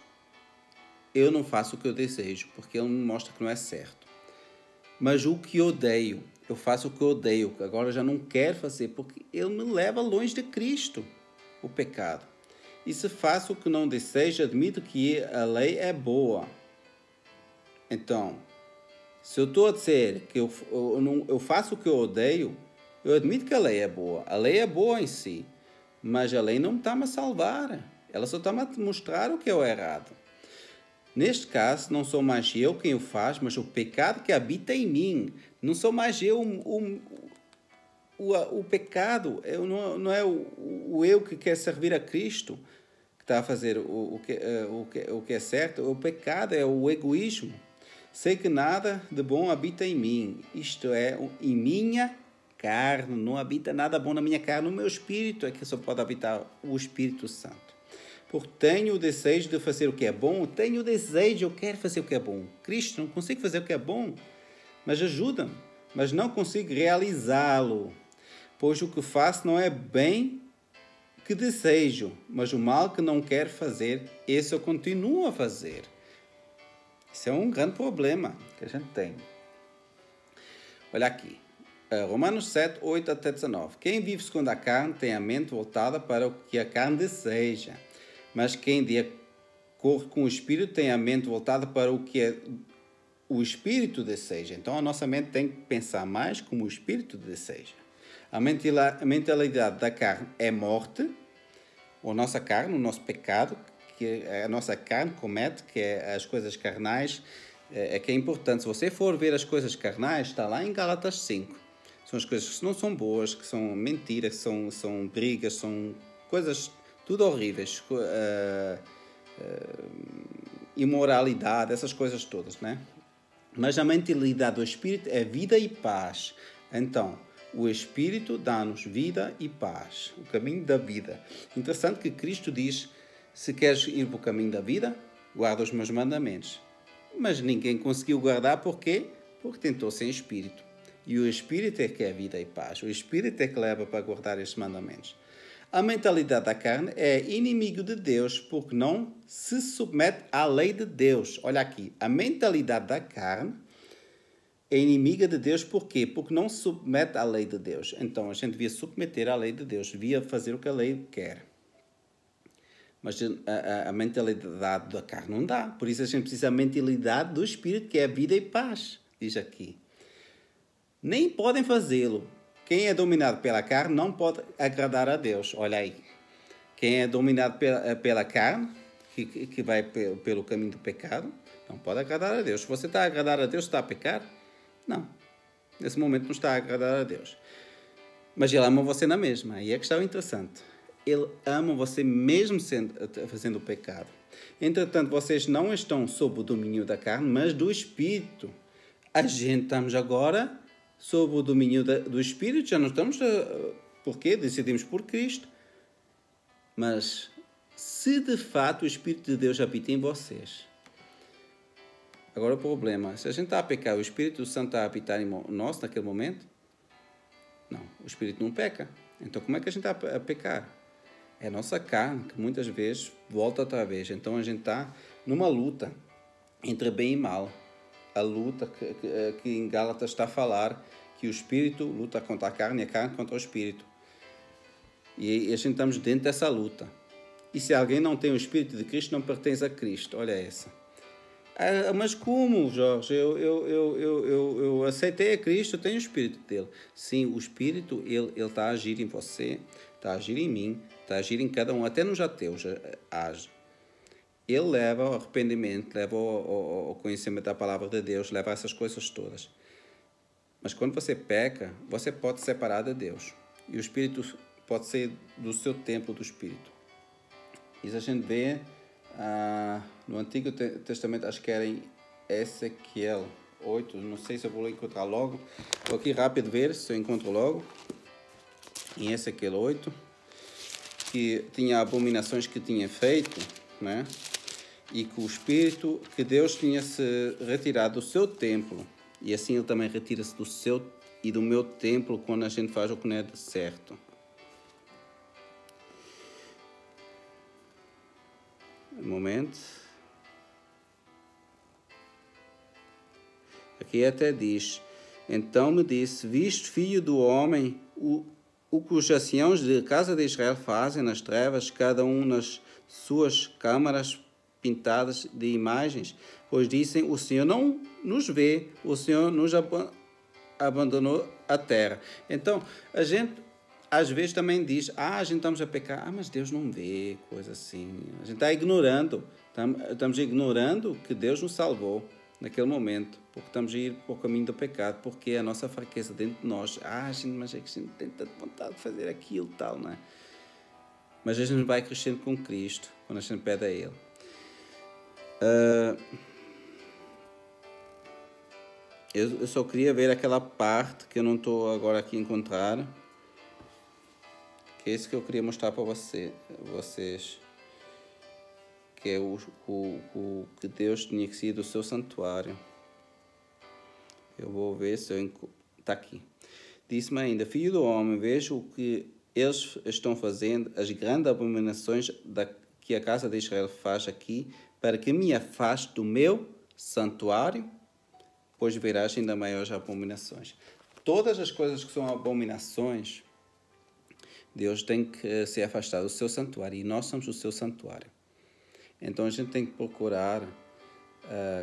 eu não faço o que eu desejo, porque Ele me mostra que não é certo. Mas o que eu odeio, eu faço o que eu odeio, que agora eu já não quero fazer, porque Ele me leva longe de Cristo, o pecado. E se faço o que não desejo, admito que a lei é boa. Então, se eu estou a dizer que eu faço o que eu odeio, eu admito que a lei é boa. A lei é boa em si, mas a lei não está-me a salvar. Ela só está-me a mostrar o que é o errado. Neste caso, não sou mais eu quem o faz, mas o pecado que habita em mim. Não sou mais eu o pecado. Não é o eu que quer servir a Cristo que está a fazer o que é certo. O pecado é o egoísmo. Sei que nada de bom habita em mim, isto é, em minha carne. Não habita nada bom na minha carne, no meu espírito é que só pode habitar o Espírito Santo. Porque tenho o desejo de fazer o que é bom, tenho o desejo, eu quero fazer o que é bom. Cristo, não consigo fazer o que é bom, mas ajuda-me, mas não consigo realizá-lo. Pois o que faço não é bem que desejo, mas o mal que não quero fazer, esse eu continuo a fazer. Isso é um grande problema que a gente tem. Olha aqui. Romanos 7, 8 até 19. Quem vive segundo a carne tem a mente voltada para o que a carne deseja. Mas quem de acordo com o Espírito tem a mente voltada para o que o Espírito deseja. Então a nossa mente tem que pensar mais como o Espírito deseja. A mentalidade da carne é morte. A nossa carne, o nosso pecado, que a nossa carne comete, que é as coisas carnais, é que é importante. Se você for ver as coisas carnais, está lá em Gálatas 5. São as coisas que não são boas, que são mentiras, são brigas, são coisas tudo horríveis. Imoralidade, essas coisas todas, né? Mas a mentalidade do Espírito é vida e paz. Então, o Espírito dá-nos vida e paz. O caminho da vida. Interessante que Cristo diz: se queres ir para o caminho da vida, guarda os meus mandamentos. Mas ninguém conseguiu guardar, por quê? Porque tentou sem Espírito. E o Espírito é que é vida e paz. O Espírito é que leva para guardar estes mandamentos. A mentalidade da carne é inimigo de Deus porque não se submete à lei de Deus. Olha aqui, a mentalidade da carne é inimiga de Deus por quê? Porque não se submete à lei de Deus. Então a gente devia submeter à lei de Deus, devia fazer o que a lei quer. Mas a mentalidade da carne não dá. Por isso a gente precisa da mentalidade do Espírito, que é vida e paz, diz aqui. Nem podem fazê-lo. Quem é dominado pela carne não pode agradar a Deus. Olha aí. Quem é dominado pela carne, que vai pelo caminho do pecado, não pode agradar a Deus. Se você está a agradar a Deus, está a pecar? Não. Nesse momento não está a agradar a Deus. Mas Ele ama você na mesma. Aí é que está o interessante. Ele ama você mesmo fazendo o pecado. Entretanto, vocês não estão sob o domínio da carne, mas do Espírito. A gente estamos agora sob o domínio do Espírito, já não estamos... Porquê? Decidimos por Cristo. Mas se de fato o Espírito de Deus habita em vocês... Agora o problema, se a gente está a pecar, o Espírito Santo está a habitar em nós naquele momento? Não, o Espírito não peca. Então como é que a gente está a pecar? É a nossa carne, que muitas vezes volta outra vez. Então a gente está numa luta entre bem e mal. A luta que em Gálatas está a falar que o Espírito luta contra a carne e a carne contra o Espírito. E a gente estamos dentro dessa luta. E se alguém não tem o Espírito de Cristo, não pertence a Cristo. Olha essa. Mas como, Jorge? Eu aceitei a Cristo, eu tenho o Espírito dele. Sim, o Espírito, ele está a agir em você, está a agir em mim, está a agir em cada um, até nos ateus age. Ele leva ao arrependimento, leva ao conhecimento da palavra de Deus, leva a essas coisas todas. Mas quando você peca, você pode separar de Deus. E o Espírito pode ser do seu templo do Espírito. Isso a gente vê no Antigo Testamento, acho que era em Ezequiel 8, não sei se eu vou encontrar logo. Vou aqui rápido ver se eu encontro logo. Em Ezequiel 8, que tinha abominações que tinha feito, né? E que o Espírito, que Deus tinha se retirado do seu templo. E assim Ele também retira-se do seu e do meu templo quando a gente faz o que não é certo. Um momento. Aqui até diz: então me disse, viste, filho do homem, o que os anciãos de casa de Israel fazem nas trevas, cada um nas suas câmaras pintadas de imagens, pois dizem, o Senhor não nos vê, o Senhor nos abandonou a terra. Então, a gente às vezes também diz, a gente estamos a pecar, mas Deus não vê, coisa assim. A gente está ignorando, estamos ignorando que Deus nos salvou naquele momento, porque estamos a ir para o caminho do pecado, porque é a nossa fraqueza dentro de nós. Mas é que a gente tem tanta vontade de fazer aquilo e tal, não é? Mas a gente vai crescendo com Cristo, quando a gente pede a Ele. Eu só queria ver aquela parte que eu não estou agora aqui a encontrar. Que é isso que eu queria mostrar para vocês. Que é o que Deus tinha que ser do seu santuário. Eu vou ver se eu encontro. Está aqui. Disse-me ainda, filho do homem, veja o que eles estão fazendo, as grandes abominações que a casa de Israel faz aqui, para que me afaste do meu santuário, pois verás ainda maiores abominações. Todas as coisas que são abominações, Deus tem que se afastar do seu santuário, e nós somos o seu santuário. Então a gente tem que procurar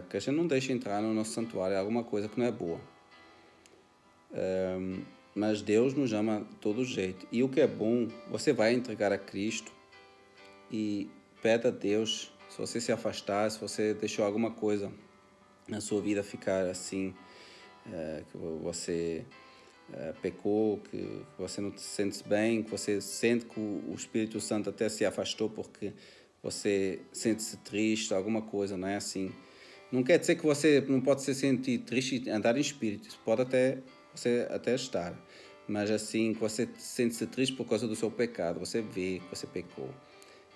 que a gente não deixe entrar no nosso santuário alguma coisa que não é boa. Mas Deus nos ama de todo jeito. E o que é bom, você vai entregar a Cristo e pede a Deus, se você se afastar, se você deixou alguma coisa na sua vida ficar assim, que você pecou, que você não se sente bem, que você sente que o Espírito Santo até se afastou porque você sente-se triste, alguma coisa, não é assim? Não quer dizer que você não pode se sentir triste e andar em espírito, isso pode você até estar, mas assim, que você sente-se triste por causa do seu pecado, você vê que você pecou.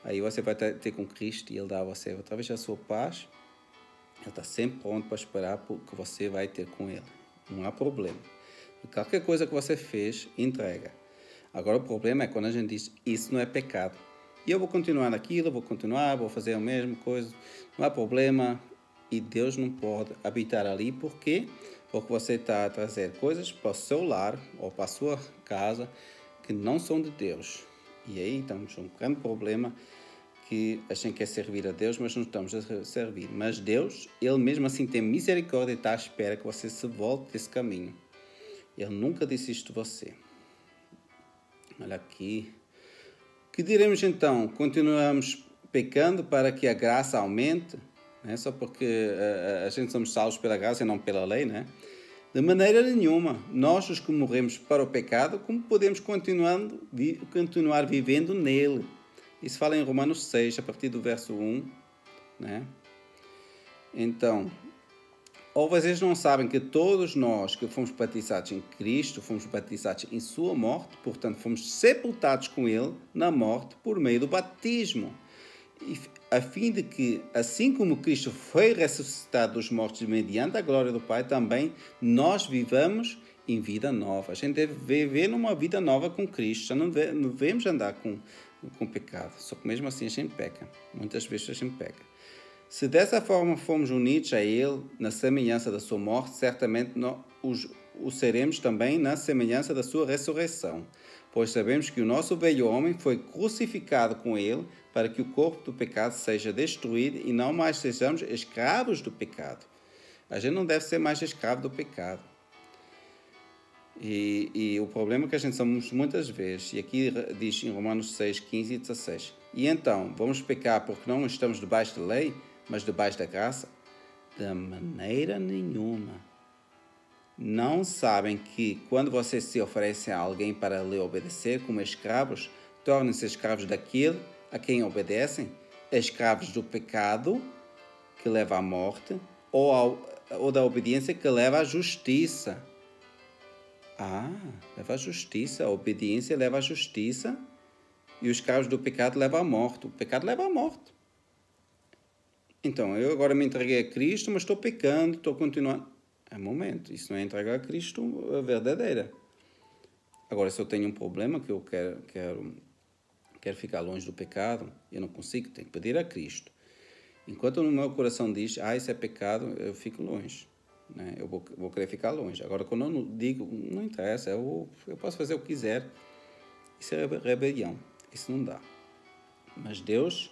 Aí você vai ter com Cristo e Ele dá a você através da sua paz. Ele está sempre pronto para esperar que você vai ter com Ele. Não há problema. Qualquer coisa que você fez, entrega. Agora o problema é quando a gente diz, isso não é pecado. E eu vou continuar naquilo, vou fazer a mesma coisa, não há problema. E Deus não pode habitar ali, por quê? Porque você está a trazer coisas para o seu lar ou para a sua casa que não são de Deus. E aí estamos um grande problema, que a gente quer servir a Deus, mas não estamos a servir. Mas Deus, Ele mesmo assim tem misericórdia e está à espera que você se volte desse caminho. Ele nunca desiste de você. Olha aqui. Que diremos então? Continuamos pecando para que a graça aumente? Né? Só porque a gente somos salvos pela graça e não pela lei, né? De maneira nenhuma. Nós, os que morremos para o pecado, como podemos continuar vivendo nele? Isso fala em Romanos 6, a partir do verso 1. Né? Então, ou vocês não sabem que todos nós que fomos batizados em Cristo, fomos batizados em sua morte, portanto, fomos sepultados com Ele na morte por meio do batismo, a fim de que, assim como Cristo foi ressuscitado dos mortos mediante a glória do Pai, também nós vivamos em vida nova. A gente deve viver numa vida nova com Cristo, já não devemos andar com pecado, só que mesmo assim a gente peca, muitas vezes a gente peca. Se dessa forma fomos unidos a Ele na semelhança da sua morte, certamente o seremos também na semelhança da sua ressurreição. Pois sabemos que o nosso velho homem foi crucificado com Ele para que o corpo do pecado seja destruído e não mais sejamos escravos do pecado. A gente não deve ser mais escravo do pecado. E o problema é que a gente somos muitas vezes, e aqui diz em Romanos 6, 15 e 16, e então, vamos pecar porque não estamos debaixo da lei, mas debaixo da graça? De maneira nenhuma. Não sabem que quando vocês se oferecem a alguém para lhe obedecer como escravos, tornem-se escravos daquele a quem obedecem? Escravos do pecado, que leva à morte, ou da obediência, que leva à justiça. Leva à justiça. A obediência leva à justiça e os escravos do pecado levam à morte. O pecado leva à morte. Então, eu agora me entreguei a Cristo, mas estou pecando, estou continuando. É um momento, isso não é entregar a Cristo a verdadeira. Agora, se eu tenho um problema que eu quero ficar longe do pecado, eu não consigo, tenho que pedir a Cristo. Enquanto no meu coração diz, isso é pecado, eu fico longe. Né? Eu vou querer ficar longe. Agora, quando eu não digo, não interessa, eu posso fazer o que quiser. Isso é rebelião, isso não dá. Mas Deus,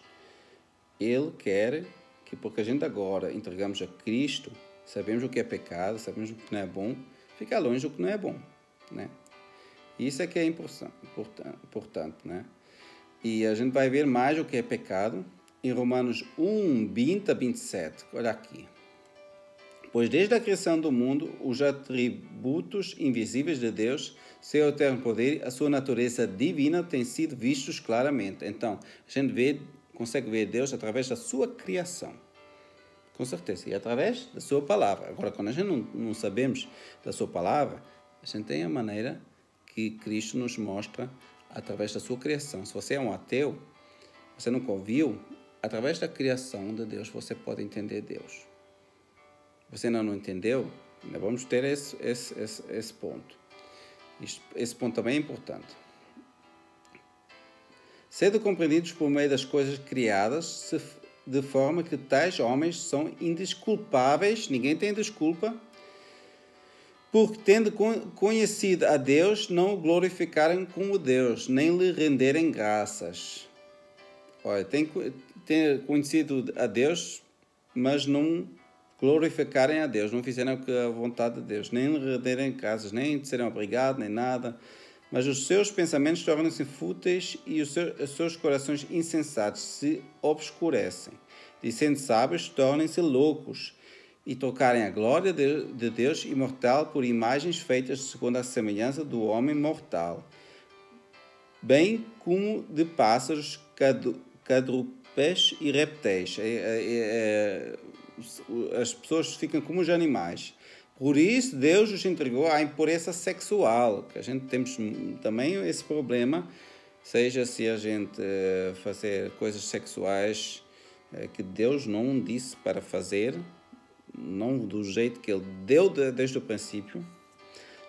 Ele quer que, porque a gente agora entregamos a Cristo, sabemos o que é pecado, sabemos o que não é bom, ficar longe do que não é bom, né? Isso é que é importante, né? E a gente vai ver mais o que é pecado em Romanos 1, 20 a 27. Olha aqui. Pois desde a criação do mundo, os atributos invisíveis de Deus, seu eterno poder, a sua natureza divina, têm sido vistos claramente. Então, a gente consegue ver Deus através da sua criação. Com certeza. E através da sua palavra. Agora, quando a gente não sabemos da sua palavra, a gente tem a maneira que Cristo nos mostra através da sua criação. Se você é um ateu, você nunca ouviu, através da criação de Deus, você pode entender Deus. Você ainda não entendeu? Vamos ter esse ponto. Esse ponto também é importante. Sendo compreendidos por meio das coisas criadas, de forma que tais homens são indesculpáveis, ninguém tem desculpa, porque tendo conhecido a Deus, não o glorificarem como Deus, nem lhe renderem graças. Olha, tem conhecido a Deus, mas não glorificarem a Deus, não fizeram a vontade de Deus, nem lhe renderem graças, nem serem obrigados, nem nada. Mas os seus pensamentos tornam-se fúteis e os seus corações insensatos se obscurecem. E sendo sábios, tornem-se loucos e trocarem a glória de Deus imortal por imagens feitas segundo a semelhança do homem mortal, bem como de pássaros, quadrúpedes e répteis. As pessoas ficam como os animais. Por isso, Deus os entregou à impureza sexual, que a gente temos também esse problema, seja se a gente fazer coisas sexuais que Deus não disse para fazer, não do jeito que Ele deu desde o princípio,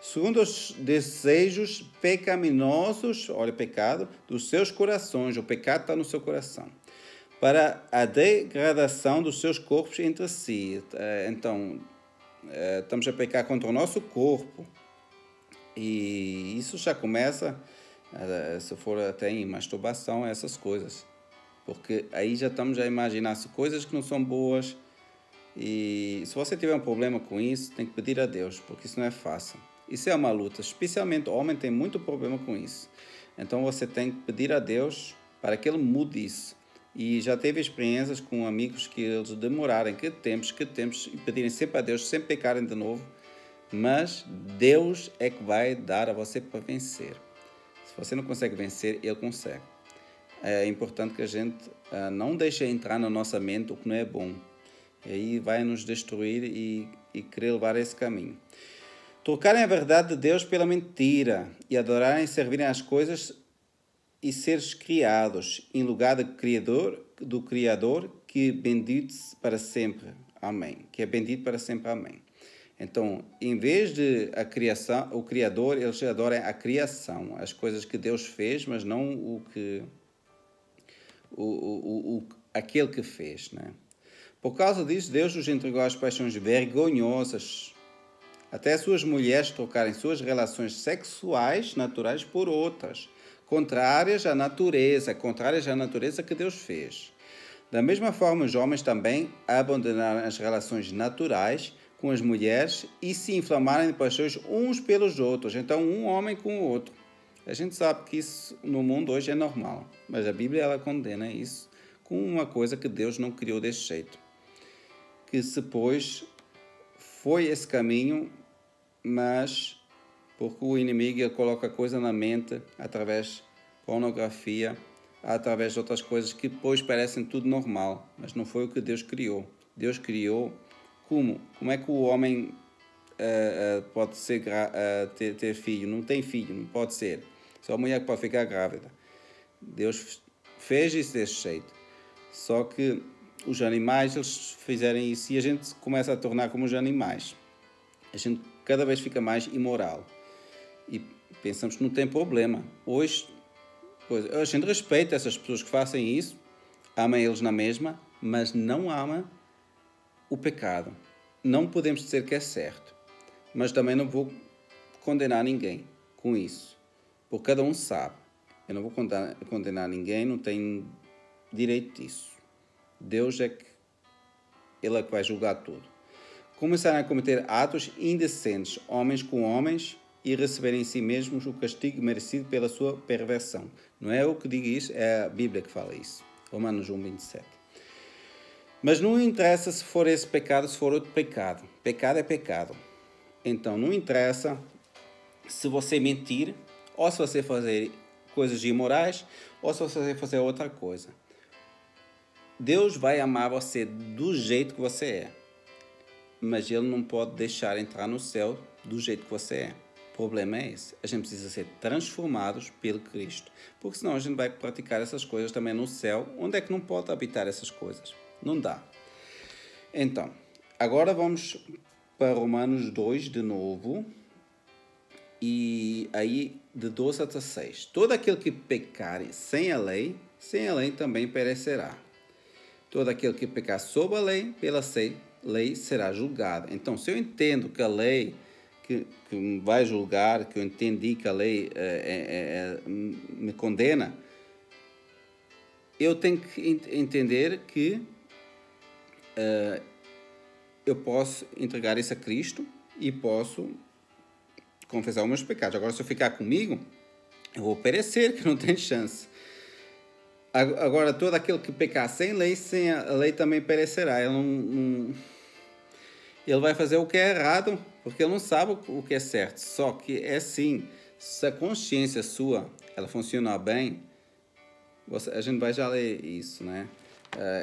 segundo os desejos pecaminosos, olha, pecado, dos seus corações. O pecado está no seu coração. Para a degradação dos seus corpos entre si. Então, estamos a pecar contra o nosso corpo. E isso já começa, se for até em masturbação, essas coisas. Porque aí já estamos a imaginar coisas que não são boas. E se você tiver um problema com isso, tem que pedir a Deus, porque isso não é fácil. Isso é uma luta, especialmente o homem tem muito problema com isso. Então você tem que pedir a Deus para que Ele mude isso. E já teve experiências com amigos que eles demorarem que tempos, e pedirem sempre a Deus, sempre pecarem de novo. Mas Deus é que vai dar a você para vencer. Se você não consegue vencer, Ele consegue. É importante que a gente não deixe entrar na nossa mente o que não é bom. E aí vai nos destruir e querer levar esse caminho. Trocarem a verdade de Deus pela mentira e adorarem e servirem às coisas e seres criados em lugar do Criador que é bendito para sempre. Amém. Que é bendito para sempre. Amém. Então, em vez de a criação, o Criador, eles adoram a criação, as coisas que Deus fez, mas não aquele que fez, né? Por causa disso, Deus os entregou às paixões vergonhosas, até suas mulheres trocarem suas relações sexuais naturais por outras, contrárias à natureza que Deus fez. Da mesma forma, os homens também abandonaram as relações naturais com as mulheres e se inflamarem de paixões uns pelos outros. Então, um homem com o outro. A gente sabe que isso no mundo hoje é normal, mas a Bíblia ela condena isso com uma coisa que Deus não criou desse jeito. Que depois foi esse caminho, mas porque o inimigo ele coloca coisa na mente através de pornografia, através de outras coisas que depois parecem tudo normal, mas não foi o que Deus criou. Deus criou como? Como é que o homem pode ser, ter filho? Não tem filho, não pode ser. Só a mulher que pode ficar grávida. Deus fez isso desse jeito. Só que os animais, eles fizerem isso e a gente começa a tornar como os animais. A gente cada vez fica mais imoral. E pensamos que não tem problema. Hoje, a gente respeita essas pessoas que fazem isso, ama eles na mesma, mas não ama o pecado. Não podemos dizer que é certo, mas também não vou condenar ninguém com isso, porque cada um sabe. Eu não vou condenar ninguém, não tenho direito disso. Deus é que Ele é que vai julgar tudo. Começaram a cometer atos indecentes, homens com homens, e receberem em si mesmos o castigo merecido pela sua perversão. Não é eu que digo isso, é a Bíblia que fala isso. Romanos 1:27. Mas não interessa se for esse pecado, se for outro pecado. Pecado é pecado. Então, não interessa se você mentir, ou se você fazer coisas imorais, ou se você fazer outra coisa. Deus vai amar você do jeito que você é. Mas Ele não pode deixar entrar no céu do jeito que você é. O problema é esse. A gente precisa ser transformados pelo Cristo. Porque senão a gente vai praticar essas coisas também no céu. Onde é que não pode habitar essas coisas? Não dá. Então, agora vamos para Romanos 2 de novo. E aí, de 12 a 16. Todo aquele que pecar sem a lei também perecerá. Todo aquele que pecar sob a lei, pela lei será julgado. Então, se eu entendo que a lei que me vai julgar, que eu entendi que a lei me condena, eu tenho que entender que eu posso entregar isso a Cristo e posso confessar os meus pecados. Agora, se eu ficar comigo, eu vou perecer, que não tem chance. Agora, todo aquele que pecar sem a lei também perecerá. Ele vai fazer o que é errado, porque ele não sabe o que é certo. Só que é assim, se a consciência sua ela funcionar bem, a gente vai já ler isso, né?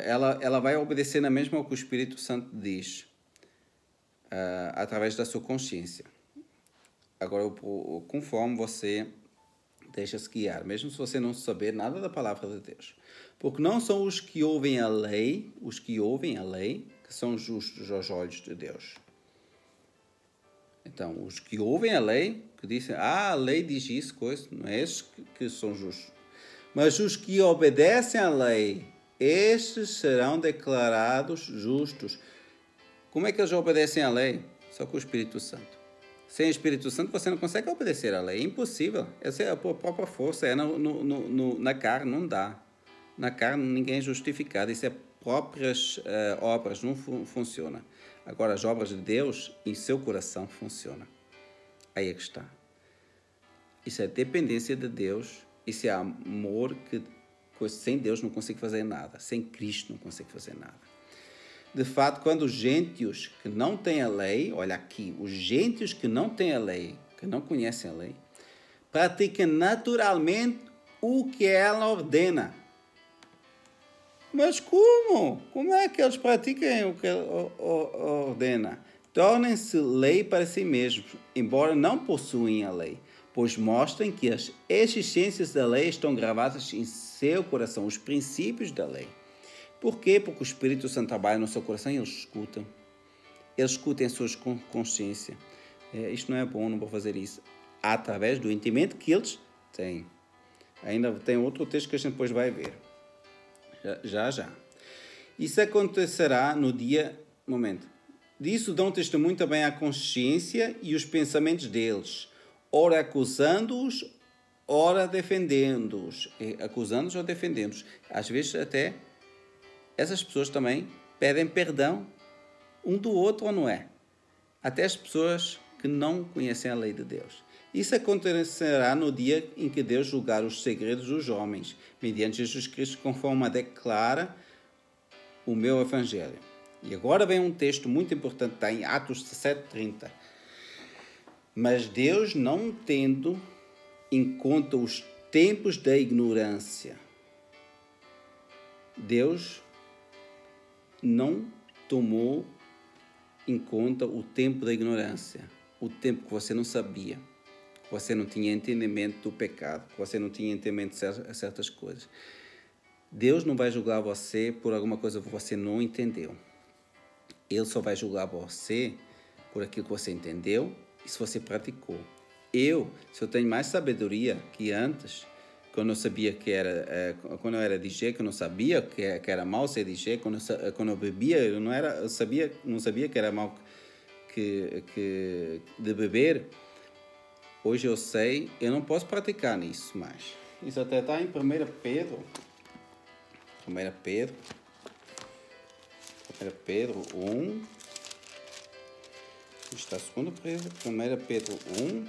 Ela vai obedecer na mesma ao que o Espírito Santo diz, através da sua consciência. Agora, conforme você deixa-se guiar, mesmo se você não saber nada da palavra de Deus. Porque não são os que ouvem a lei, que são justos aos olhos de Deus. Então, os que ouvem a lei, que dizem, a lei diz isso, coisa, não é esses que são justos. Mas os que obedecem à lei, estes serão declarados justos. Como é que eles obedecem à lei? Só com o Espírito Santo. Sem o Espírito Santo você não consegue obedecer à lei. É impossível. Essa é a própria força. É na carne, não dá. Na carne ninguém é justificado. Isso é próprias obras, não funciona. Agora, as obras de Deus em seu coração funcionam. Aí é que está. Isso é dependência de Deus. Isso é amor que sem Deus não consigo fazer nada. Sem Cristo não consigo fazer nada. De fato, quando os gentios que não têm a lei, olha aqui, os gentios que não têm a lei, que não conhecem a lei, praticam naturalmente o que ela ordena. Mas como? Como é que eles praticam o que ela ordena? Tornem-se lei para si mesmos, embora não possuem a lei, pois mostram que as exigências da lei estão gravadas em seu coração, os princípios da lei. Por quê? Porque o Espírito Santo trabalha no seu coração e eles escutam. Eles escutam a sua consciência. Isto não é bom, não vou fazer isso. Através do entendimento que eles têm. Ainda tem outro texto que a gente depois vai ver. Já. Isso acontecerá no dia... Momento. Disso dão testemunho também a consciência e os pensamentos deles. Ora acusando-os, ora defendendo-os. Acusando-os ou defendendo-os. Às vezes até... essas pessoas também pedem perdão um do outro, ou não é? Até as pessoas que não conhecem a lei de Deus. Isso acontecerá no dia em que Deus julgar os segredos dos homens, mediante Jesus Cristo, conforme declara o meu Evangelho. E agora vem um texto muito importante, está em Atos 17:30. Mas Deus, não tendo em conta os tempos da ignorância, Deus não tomou em conta o tempo da ignorância, o tempo que você não sabia, que você não tinha entendimento do pecado, que você não tinha entendimento de certas coisas. Deus não vai julgar você por alguma coisa que você não entendeu. Ele só vai julgar você por aquilo que você entendeu e se você praticou. Se eu tenho mais sabedoria que antes, quando eu sabia que era, quando eu era DJ, que eu não sabia que era mal ser DJ, quando eu bebia, eu não sabia que era mal de beber. Hoje eu sei, eu não posso praticar nisso mais. Isso até está em 1 Pedro. 1 Pedro 1. Está a 2 Pedro. 1 Pedro 1,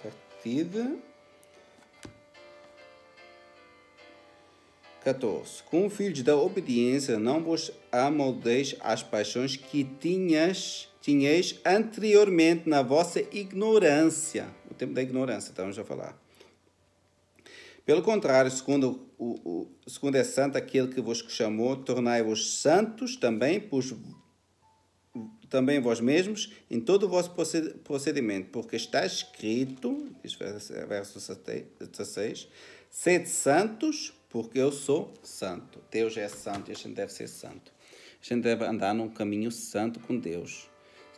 partida 14. Com filhos da obediência, não vos amoldeis às paixões que tinhais anteriormente na vossa ignorância. O tempo da ignorância, estamos a falar. Pelo contrário, segundo é santo aquele que vos chamou, tornai-vos santos também vós mesmos em todo o vosso procedimento, porque está escrito, verso 16, sede santos, porque eu sou santo. Deus é santo e a gente deve ser santo. A gente deve andar num caminho santo com Deus.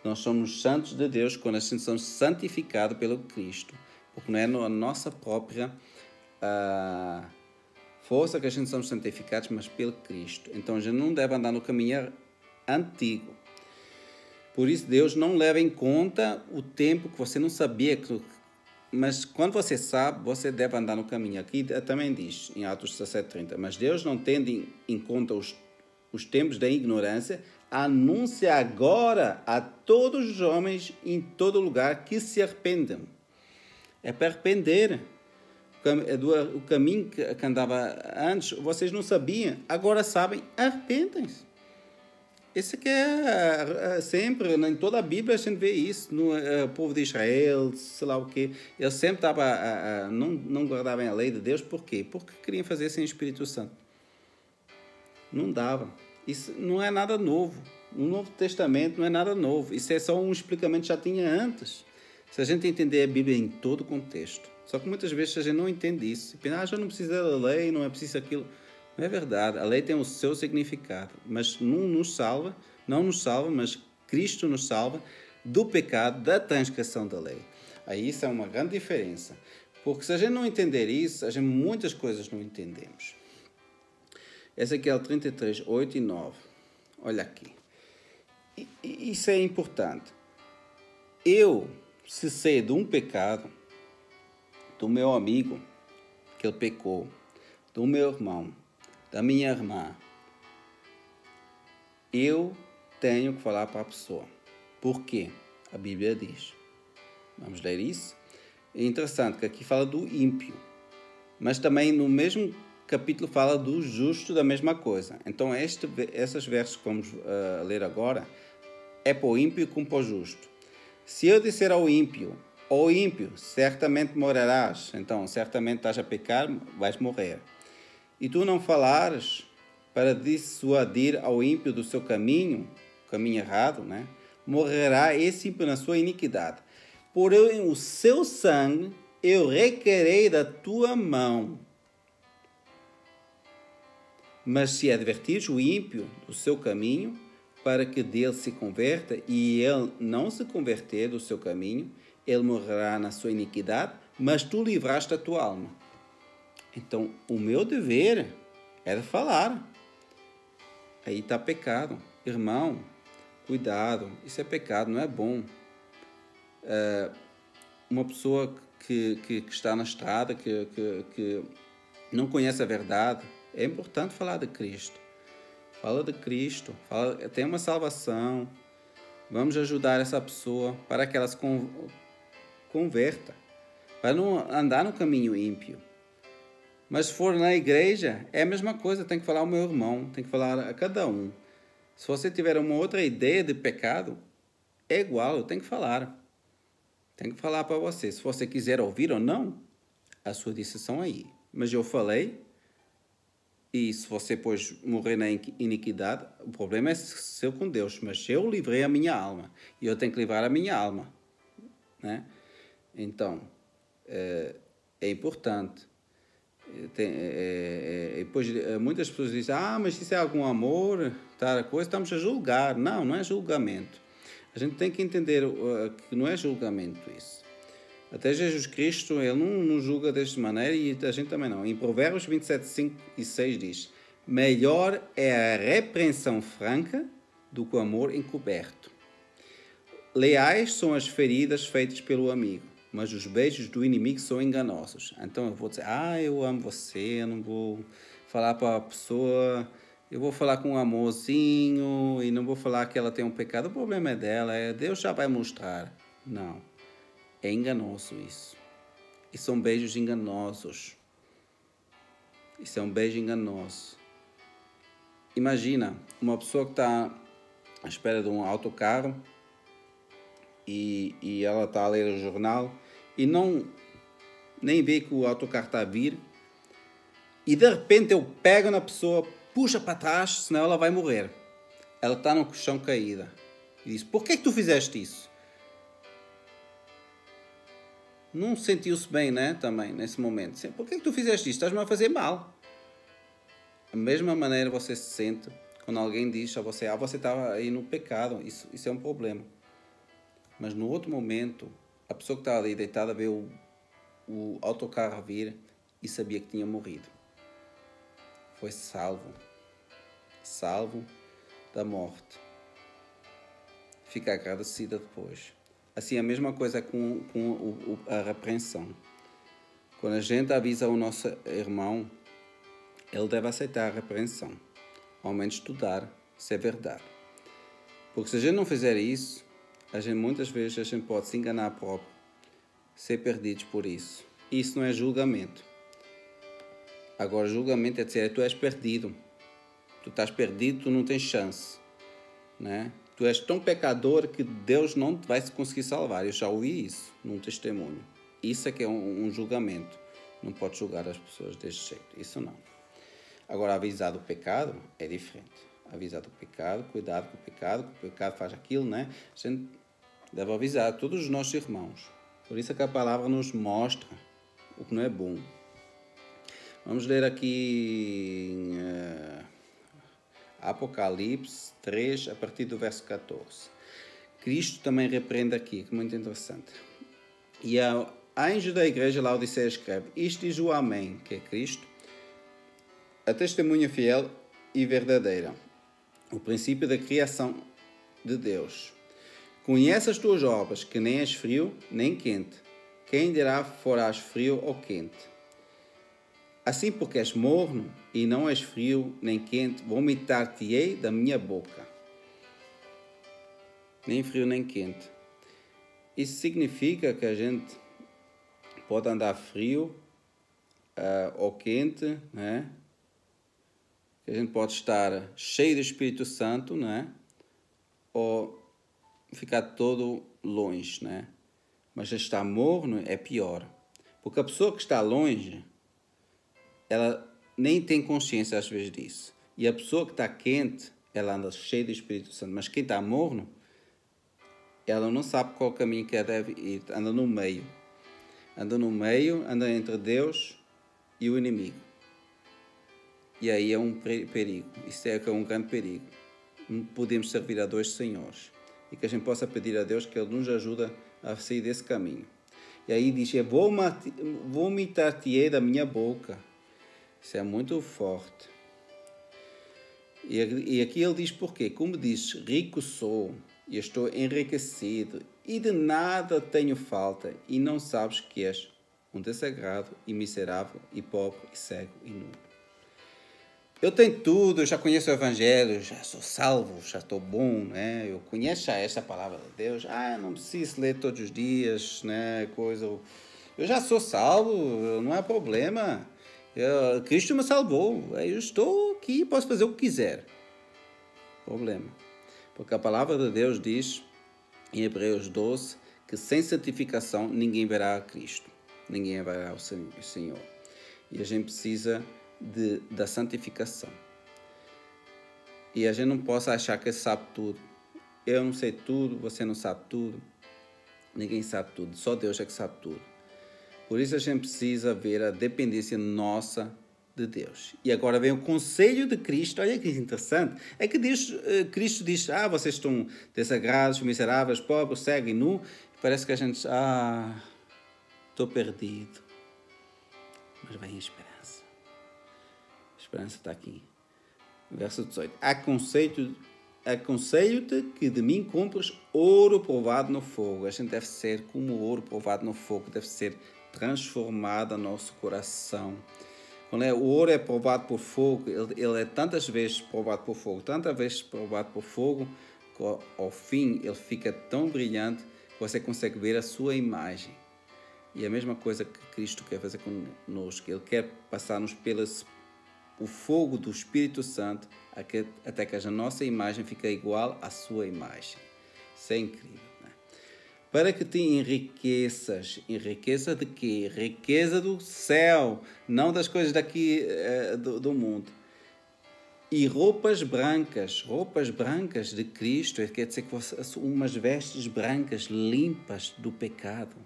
Nós somos santos de Deus quando a gente somos santificados pelo Cristo. Porque não é na nossa própria força que a gente somos santificados, mas pelo Cristo. Então a gente não deve andar no caminho antigo. Por isso Deus não leva em conta o tempo que você não sabia. Mas quando você sabe, você deve andar no caminho. Aqui também diz, em Atos 17:30. Mas Deus não tendo em conta os tempos da ignorância, anuncia agora a todos os homens em todo lugar que se arrependam. É para arrepender. O caminho que andava antes, vocês não sabiam. Agora sabem, arrependem-se. Esse que é sempre, em toda a Bíblia a gente vê isso, no povo de Israel, sei lá o quê. Eles sempre não guardavam a lei de Deus. Por quê? Porque queriam fazer sem o Espírito Santo. Não dava. Isso não é nada novo. No Novo Testamento não é nada novo. Isso é só um explicamento que já tinha antes. Se a gente entender a Bíblia em todo o contexto. Só que muitas vezes a gente não entende isso. Pensa, já não precisa da lei, não é preciso aquilo. Não é verdade. A lei tem o seu significado. Mas não nos salva, mas Cristo nos salva do pecado, da transgressão da lei. Aí isso é uma grande diferença. Porque se a gente não entender isso, a gente muitas coisas não entendemos. Ezequiel 33, 8 e 9. Olha aqui. Isso é importante. Eu, se sei de um pecado, do meu amigo, que ele pecou, do meu irmão, da minha irmã, eu tenho que falar para a pessoa. Por quê? A Bíblia diz. Vamos ler isso? É interessante que aqui fala do ímpio, mas também no mesmo capítulo fala do justo da mesma coisa. Então esses versos que vamos ler agora é para o ímpio como para o justo. Se eu disser ao ímpio, ó ímpio, certamente morrerás, então certamente estás a pecar, vais morrer. E tu não falares para dissuadir ao ímpio do seu caminho errado, né? Morrerá esse ímpio na sua iniquidade. Porém, o seu sangue eu requerei da tua mão. Mas se advertires o ímpio do seu caminho, para que dele se converta, e ele não se converter do seu caminho, ele morrerá na sua iniquidade, mas tu livraste a tua alma. Então, o meu dever é de falar. Aí está pecado. Irmão, cuidado, isso é pecado, não é bom. Uma pessoa que está na estrada, que não conhece a verdade, é importante falar de Cristo. Fala de Cristo, tem uma salvação. Vamos ajudar essa pessoa para que ela se converta, para não andar no caminho ímpio. Mas se for na igreja, é a mesma coisa, tem que falar ao meu irmão, tem que falar a cada um. Se você tiver uma outra ideia de pecado, é igual, eu tenho que falar. Tenho que falar para você. Se você quiser ouvir ou não, a sua decisão aí. Mas eu falei, e se você depois morrer na iniquidade, o problema é seu com Deus. Mas eu livrei a minha alma. E eu tenho que livrar a minha alma. Né? Então, é importante. Depois, muitas pessoas dizem, mas isso é algum amor, tal coisa, estamos a julgar. Não, não é julgamento. A gente tem que entender que não é julgamento isso. Até Jesus Cristo, ele não julga desta maneira e a gente também não. Em Provérbios 27, 5 e 6 diz, melhor é a repreensão franca do que o amor encoberto. Leais são as feridas feitas pelo amigo, mas os beijos do inimigo são enganosos. Então eu vou dizer, eu amo você, eu não vou falar para a pessoa, eu vou falar com um amorzinho e não vou falar que ela tem um pecado. O problema é dela, Deus já vai mostrar. Não, é enganoso isso. E são beijos enganosos. Isso é um beijo enganoso. Imagina uma pessoa que está à espera de um autocarro e ela está a ler o jornal e nem vê que o autocarro está a vir e de repente eu pego na pessoa, puxa para trás, senão ela vai morrer. Ela está no chão caída e diz, por que tu fizeste isso? Não sentiu-se bem, né? Também, nesse momento. Por que tu fizeste isso? Estás-me a fazer mal. Da mesma maneira você se sente quando alguém diz a você, você estava aí no pecado. Isso é um problema. Mas no outro momento, a pessoa que estava ali deitada vê o autocarro vir e sabia que tinha morrido. Foi salvo. Salvo da morte. Fica agradecida depois. Assim, a mesma coisa com a repreensão. Quando a gente avisa o nosso irmão, ele deve aceitar a repreensão. Ao menos estudar se é verdade. Porque se a gente não fizer isso, muitas vezes a gente pode se enganar próprio, ser perdidos por isso. Isso não é julgamento. Agora, julgamento é dizer, tu és perdido. Tu estás perdido, tu não tens chance. Né? Tu és tão pecador que Deus não vai conseguir salvar. Eu já ouvi isso num testemunho. Isso é que é um julgamento. Não pode julgar as pessoas deste jeito. Isso não. Agora, avisar do pecado é diferente. Avisar do pecado, cuidado com o pecado faz aquilo, né? A gente deve avisar todos os nossos irmãos. Por isso é que a palavra nos mostra o que não é bom. Vamos ler aqui em Apocalipse 3, a partir do verso 14. Cristo também repreende aqui, que é muito interessante. E a anjo da igreja Laodiceia escreve: isto diz o Amém, que é Cristo, a testemunha fiel e verdadeira, o princípio da criação de Deus. Conhece as tuas obras, que nem és frio nem quente. Quem dirá forás frio ou quente? Assim, porque és morno e não és frio nem quente, vomitar-te-ei da minha boca. Nem frio nem quente. Isso significa que a gente pode andar frio ou quente, né? Que a gente pode estar cheio do Espírito Santo, né? Ou ficar todo longe, né? Mas estar morno é pior. Porque a pessoa que está longe, ela nem tem consciência às vezes disso. E a pessoa que está quente, ela anda cheia do Espírito Santo. Mas quem está morno, ela não sabe qual caminho que ela deve ir. Anda no meio. Anda no meio, anda entre Deus e o inimigo. E aí é um perigo. Isso é um grande perigo. Não podemos servir a dois senhores. E que a gente possa pedir a Deus que Ele nos ajude a sair desse caminho. E aí diz: vomitar-te-ei da minha boca. Isso é muito forte. E aqui ele diz porquê. Como diz: rico sou e estou enriquecido e de nada tenho falta, e não sabes que és um desagrado e miserável e pobre e cego e nu. Eu tenho tudo, eu já conheço o Evangelho, já sou salvo, já estou bom, né? Eu conheço já esta palavra de Deus. Não preciso ler todos os dias, né? Eu já sou salvo, não há problema. Cristo me salvou, eu estou aqui, posso fazer o que quiser. Problema. Porque a palavra de Deus diz, em Hebreus 12, que sem santificação ninguém verá a Cristo. Ninguém verá o Senhor. E a gente precisa da santificação. E a gente não pode achar que sabe tudo. Eu não sei tudo, você não sabe tudo. Ninguém sabe tudo, só Deus é que sabe tudo. Por isso a gente precisa ver a dependência nossa de Deus. E agora vem o conselho de Cristo. Olha que interessante. É que Cristo diz: vocês estão desagrados, miseráveis, pobres, cegos e nu. Parece que a gente estou perdido. Mas vem a esperança. A esperança está aqui. Verso 18. Aconselho-te que de mim compres ouro provado no fogo. A gente deve ser como ouro provado no fogo. Deve ser transformado no nosso coração. Quando o ouro é provado por fogo, ele é tantas vezes provado por fogo, que ao fim ele fica tão brilhante que você consegue ver a sua imagem. E a mesma coisa que Cristo quer fazer conosco. Ele quer passar-nos o fogo do Espírito Santo até que a nossa imagem fique igual à sua imagem. Isso é incrível. Para que te enriqueças. Enriqueça de quê? Riqueza do céu, não das coisas daqui do mundo. E roupas brancas de Cristo, quer dizer que umas vestes brancas, limpas do pecado,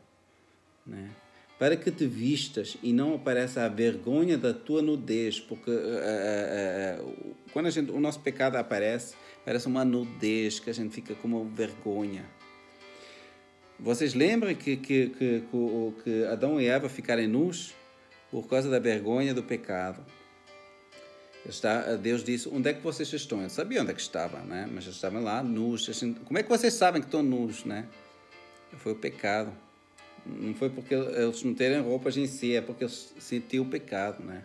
né? Para que te vistas e não apareça a vergonha da tua nudez, porque quando o nosso pecado aparece, parece uma nudez que a gente fica com uma vergonha. Vocês lembram que Adão e Eva ficaram nus por causa da vergonha do pecado? Deus disse: onde é que vocês estão? Eu sabia onde é que estavam, né? Mas eles estavam lá nus. Assim, como é que vocês sabem que estão nus, né? Foi o pecado. Não foi porque eles não terem roupas em si, é porque eles sentiam o pecado, né?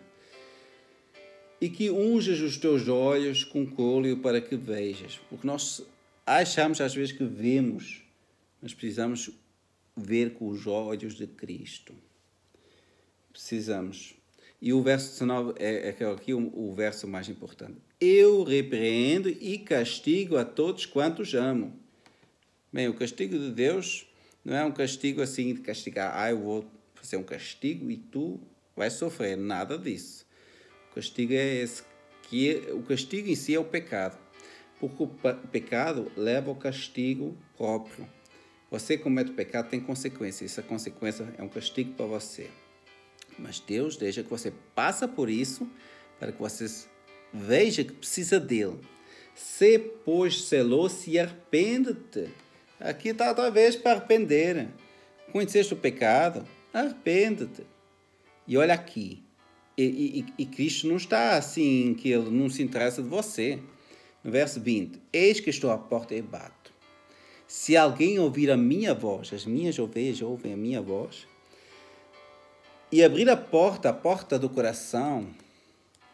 E que unjas os teus olhos com colírio para que vejas. Porque nós achamos às vezes que vemos, mas precisamos ver com os olhos de Cristo. Precisamos. E o verso 19 é aqui o verso mais importante. Eu repreendo e castigo a todos quantos amo. Bem, o castigo de Deus não é um castigo assim de castigar. Eu vou fazer um castigo e tu vais sofrer. Nada disso. O castigo é esse. O castigo em si é o pecado. Porque o pecado leva ao castigo próprio. Você comete o pecado, tem consequência. Essa consequência é um castigo para você. Mas Deus deixa que você passe por isso para que você veja que precisa dele. Se, pois, zeloso e arrepende-te. Aqui está outra vez para arrepender. Conheceste o pecado? Arrepende-te. E olha aqui. E Cristo não está assim, que Ele não se interessa de você. No verso 20. Eis que estou à porta e bato. Se alguém ouvir a minha voz, as minhas ovelhas ouvem a minha voz, e abrir a porta do coração,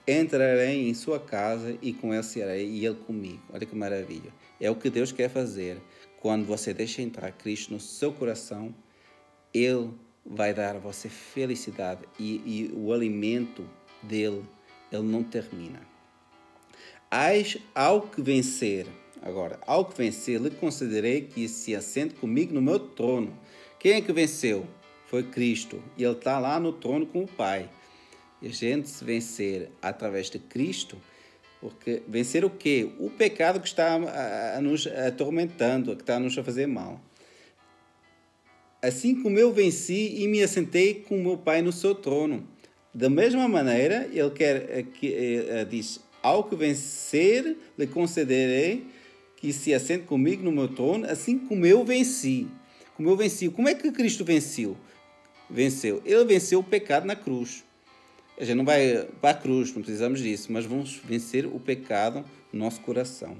entrarei em sua casa e com ele serei e ele comigo. Olha que maravilha. É o que Deus quer fazer. Quando você deixa entrar Cristo no seu coração, Ele vai dar a você felicidade e o alimento dele, ele não termina. Ao que vencer, lhe concederei que se assente comigo no meu trono. Quem é que venceu? Foi Cristo. E ele está lá no trono com o Pai. E a gente se vencer através de Cristo, porque vencer o quê? O pecado que está a nos atormentando, que está a nos fazer mal. Assim como eu venci e me assentei com o meu Pai no seu trono. Da mesma maneira, ele diz, ao que vencer, lhe concederei que se assente comigo no meu trono, assim como eu venci. Como é que Cristo venceu? Ele venceu o pecado na cruz. A gente não vai para a cruz, não precisamos disso, mas vamos vencer o pecado no nosso coração.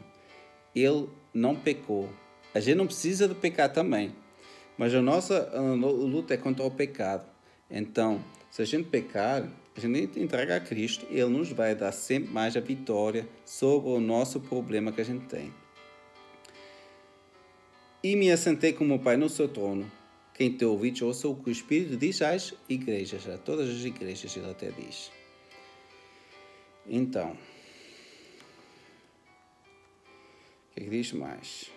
Ele não pecou. A gente não precisa de pecar também, mas a nossa luta é contra o pecado. Então, se a gente pecar, a gente entrega a Cristo, Ele nos vai dar sempre mais a vitória sobre o nosso problema que a gente tem. E me assentei com o meu Pai no seu trono. Quem tem ouvidos, ouça o que o Espírito diz às igrejas, a todas as igrejas, ele até diz. Então, o que é que diz mais?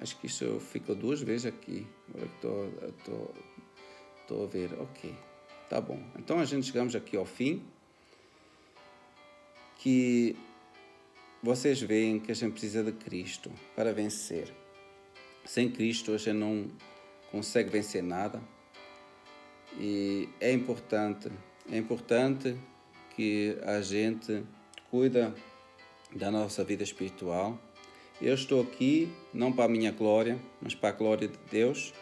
Acho que isso ficou 2 vezes aqui. Agora que estou a ver. Ok, tá bom. Então a gente chegamos aqui ao fim. Que vocês veem que a gente precisa de Cristo para vencer. Sem Cristo a gente não consegue vencer nada. E é importante que a gente cuida da nossa vida espiritual. Eu estou aqui não para a minha glória, mas para a glória de Deus.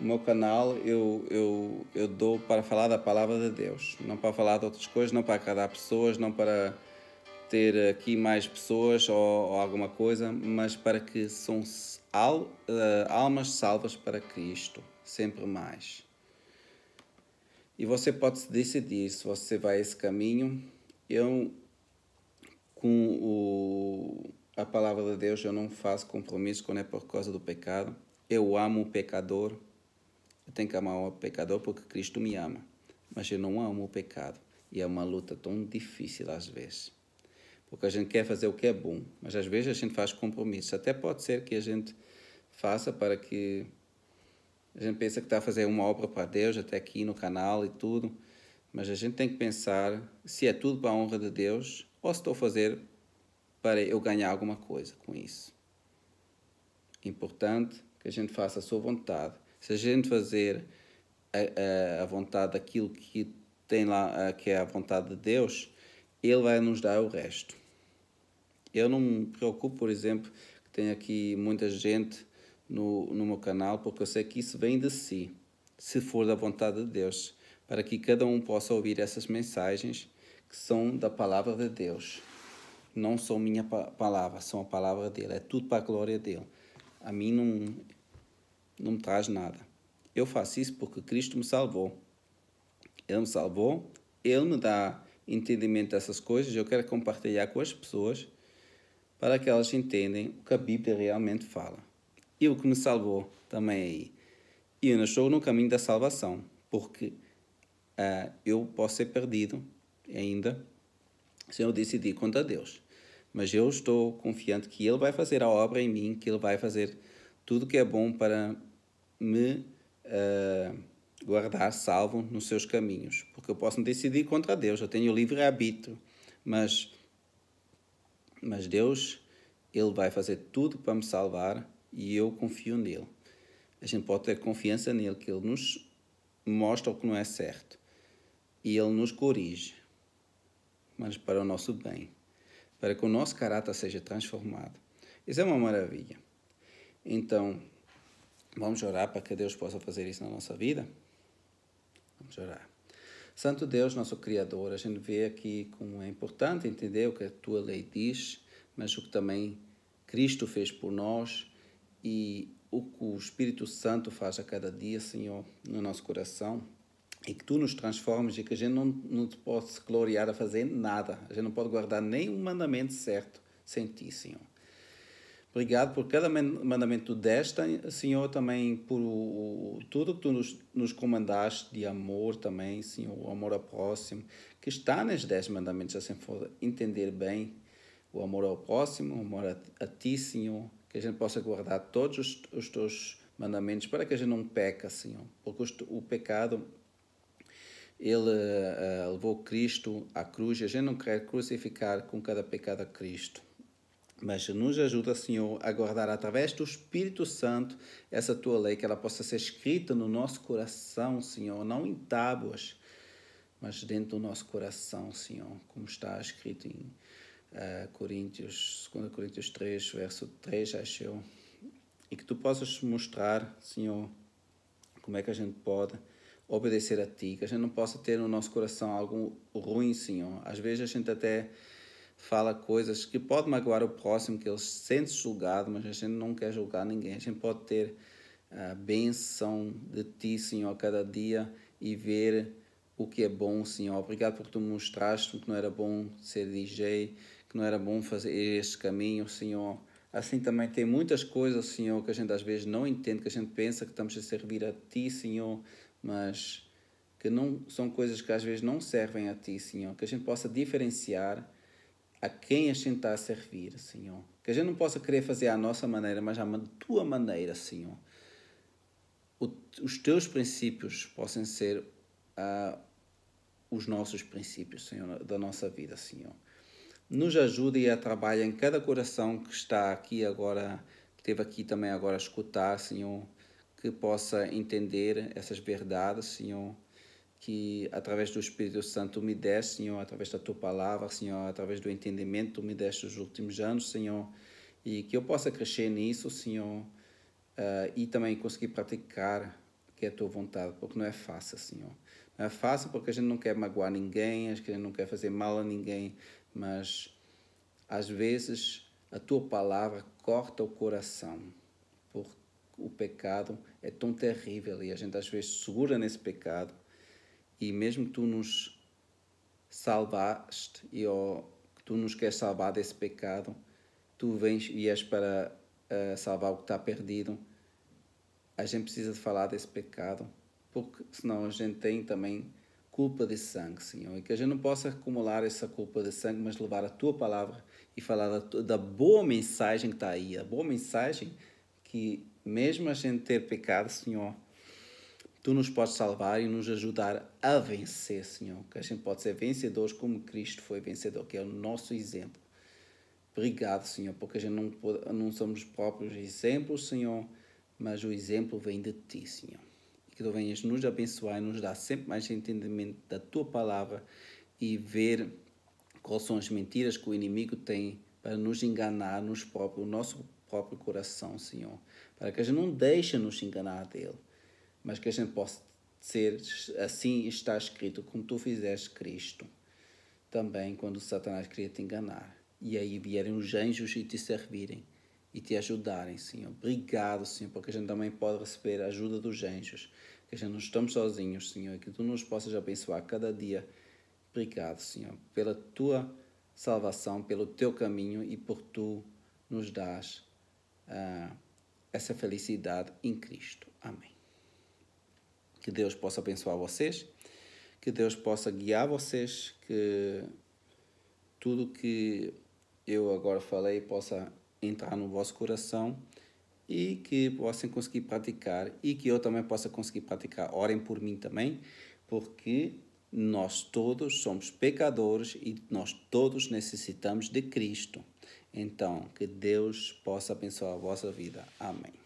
O meu canal eu dou para falar da palavra de Deus, não para falar de outras coisas, não para agradar pessoas, não para ter aqui mais pessoas ou alguma coisa, mas para que são almas salvas para Cristo, sempre mais. E você pode decidir se você vai esse caminho. Eu, com a palavra de Deus, eu não faço compromisso quando é por causa do pecado. Eu amo o pecador. Eu tenho que amar o pecador porque Cristo me ama. Mas eu não amo o pecado. E é uma luta tão difícil às vezes. Porque a gente quer fazer o que é bom, mas às vezes a gente faz compromissos. Até pode ser que a gente faça para que a gente pensa que está a fazer uma obra para Deus, até aqui no canal e tudo, mas a gente tem que pensar se é tudo para a honra de Deus ou se estou a fazer para eu ganhar alguma coisa com isso. Importante que a gente faça a sua vontade. Se a gente fazer a vontade daquilo que tem lá, que é a vontade de Deus, Ele vai nos dar o resto. Eu não me preocupo, por exemplo, que tem aqui muita gente no meu canal, porque eu sei que isso vem de si, se for da vontade de Deus, para que cada um possa ouvir essas mensagens que são da palavra de Deus. Não são minha palavra, são a palavra dele, é tudo para a glória dele. A mim não me traz nada. Eu faço isso porque Cristo me salvou. Ele me salvou, Ele me dá entendimento dessas coisas, eu quero compartilhar com as pessoas para que elas entendam o que a Bíblia realmente fala. E o que me salvou também é aí. E eu não estou no caminho da salvação, porque eu posso ser perdido ainda se eu decidir contra Deus. Mas eu estou confiante que Ele vai fazer a obra em mim, que Ele vai fazer tudo que é bom para me guardar salvo nos seus caminhos. Porque eu posso decidir contra Deus, eu tenho livre-arbítrio, mas Deus, Ele vai fazer tudo para me salvar e eu confio nele. A gente pode ter confiança nele, que Ele nos mostra o que não é certo e Ele nos corrige, mas para o nosso bem. para que o nosso caráter seja transformado. Isso é uma maravilha. Então, vamos orar para que Deus possa fazer isso na nossa vida? Vamos orar. Santo Deus, nosso Criador, a gente vê aqui como é importante entender o que a Tua lei diz, mas o que também Cristo fez por nós e o que o Espírito Santo faz a cada dia, Senhor, no nosso coração, e que Tu nos transformes e que a gente não te possa se gloriar a fazer nada. A gente não pode guardar nenhum mandamento certo sem Ti, Senhor. Obrigado por cada mandamento desta, Senhor, também por tudo que Tu nos comandaste de amor também, Senhor, o amor ao próximo, que está nos 10 mandamentos, assim for entender bem o amor ao próximo, o amor a Ti, Senhor, que a gente possa guardar todos os Teus mandamentos para que a gente não peca, Senhor, porque o pecado, ele levou Cristo à cruz, a gente não quer crucificar com cada pecado a Cristo. Mas nos ajuda, Senhor, a guardar através do Espírito Santo essa Tua lei, que ela possa ser escrita no nosso coração, Senhor, não em tábuas, mas dentro do nosso coração, Senhor, como está escrito em 2 Coríntios 3, verso 3, acho eu. E que Tu possas mostrar, Senhor, como é que a gente pode obedecer a Ti, que a gente não possa ter no nosso coração algo ruim, Senhor. Às vezes a gente até fala coisas que podem magoar o próximo, que ele se sente julgado, mas a gente não quer julgar ninguém. A gente pode ter a bênção de Ti, Senhor, a cada dia e ver o que é bom, Senhor. Obrigado por Tu mostraste que não era bom ser DJ, que não era bom fazer este caminho, Senhor. Assim também tem muitas coisas, Senhor, que a gente às vezes não entende, que a gente pensa que estamos a servir a Ti, Senhor, mas que não são coisas que às vezes não servem a Ti, Senhor. Que a gente possa diferenciar a quem a gente está a servir, Senhor. Que a gente não possa querer fazer à nossa maneira, mas à Tua maneira, Senhor. Os Teus princípios possam ser os nossos princípios, Senhor, da nossa vida, Senhor. Nos ajude a trabalhar em cada coração que está aqui agora, que esteve aqui também agora a escutar, Senhor, que possa entender essas verdades, Senhor, que através do Espírito Santo me deste, Senhor, através da Tua palavra, Senhor, através do entendimento que Tu me deste nos últimos anos, Senhor, e que eu possa crescer nisso, Senhor, e também conseguir praticar o que é a Tua vontade, porque não é fácil, Senhor. Não é fácil porque a gente não quer magoar ninguém, a gente não quer fazer mal a ninguém, mas às vezes a Tua palavra corta o coração, porque o pecado é tão terrível e a gente às vezes segura nesse pecado. E mesmo que Tu nos salvaste e que Tu nos queres salvar desse pecado, Tu vies para salvar o que está perdido. A gente precisa de falar desse pecado, porque senão a gente tem também culpa de sangue, Senhor. E que a gente não possa acumular essa culpa de sangue, mas levar a Tua palavra e falar da boa mensagem que está aí. A boa mensagem que mesmo a gente ter pecado, Senhor, Tu nos podes salvar e nos ajudar a vencer, Senhor. Que a gente pode ser vencedores como Cristo foi vencedor, que é o nosso exemplo. Obrigado, Senhor, porque a gente não somos próprios exemplos, Senhor, mas o exemplo vem de Ti, Senhor. E que Tu venhas nos abençoar e nos dar sempre mais entendimento da Tua palavra e ver quais são as mentiras que o inimigo tem para nos enganar no nosso próprio coração, Senhor. Para que a gente não deixe nos enganar dele, mas que a gente possa ser assim está escrito, como Tu fizeste Cristo, também quando Satanás queria te enganar. E aí vierem os anjos e te servirem e te ajudarem, Senhor. Obrigado, Senhor, porque a gente também pode receber a ajuda dos anjos, que a gente não estamos sozinhos, Senhor, e que Tu nos possas abençoar cada dia. Obrigado, Senhor, pela Tua salvação, pelo Teu caminho e por Tu nos dás essa felicidade em Cristo. Amém. Que Deus possa abençoar vocês, que Deus possa guiar vocês, que tudo que eu agora falei possa entrar no vosso coração e que possam conseguir praticar e que eu também possa conseguir praticar. Orem por mim também, porque nós todos somos pecadores e nós todos necessitamos de Cristo. Então, que Deus possa abençoar a vossa vida. Amém.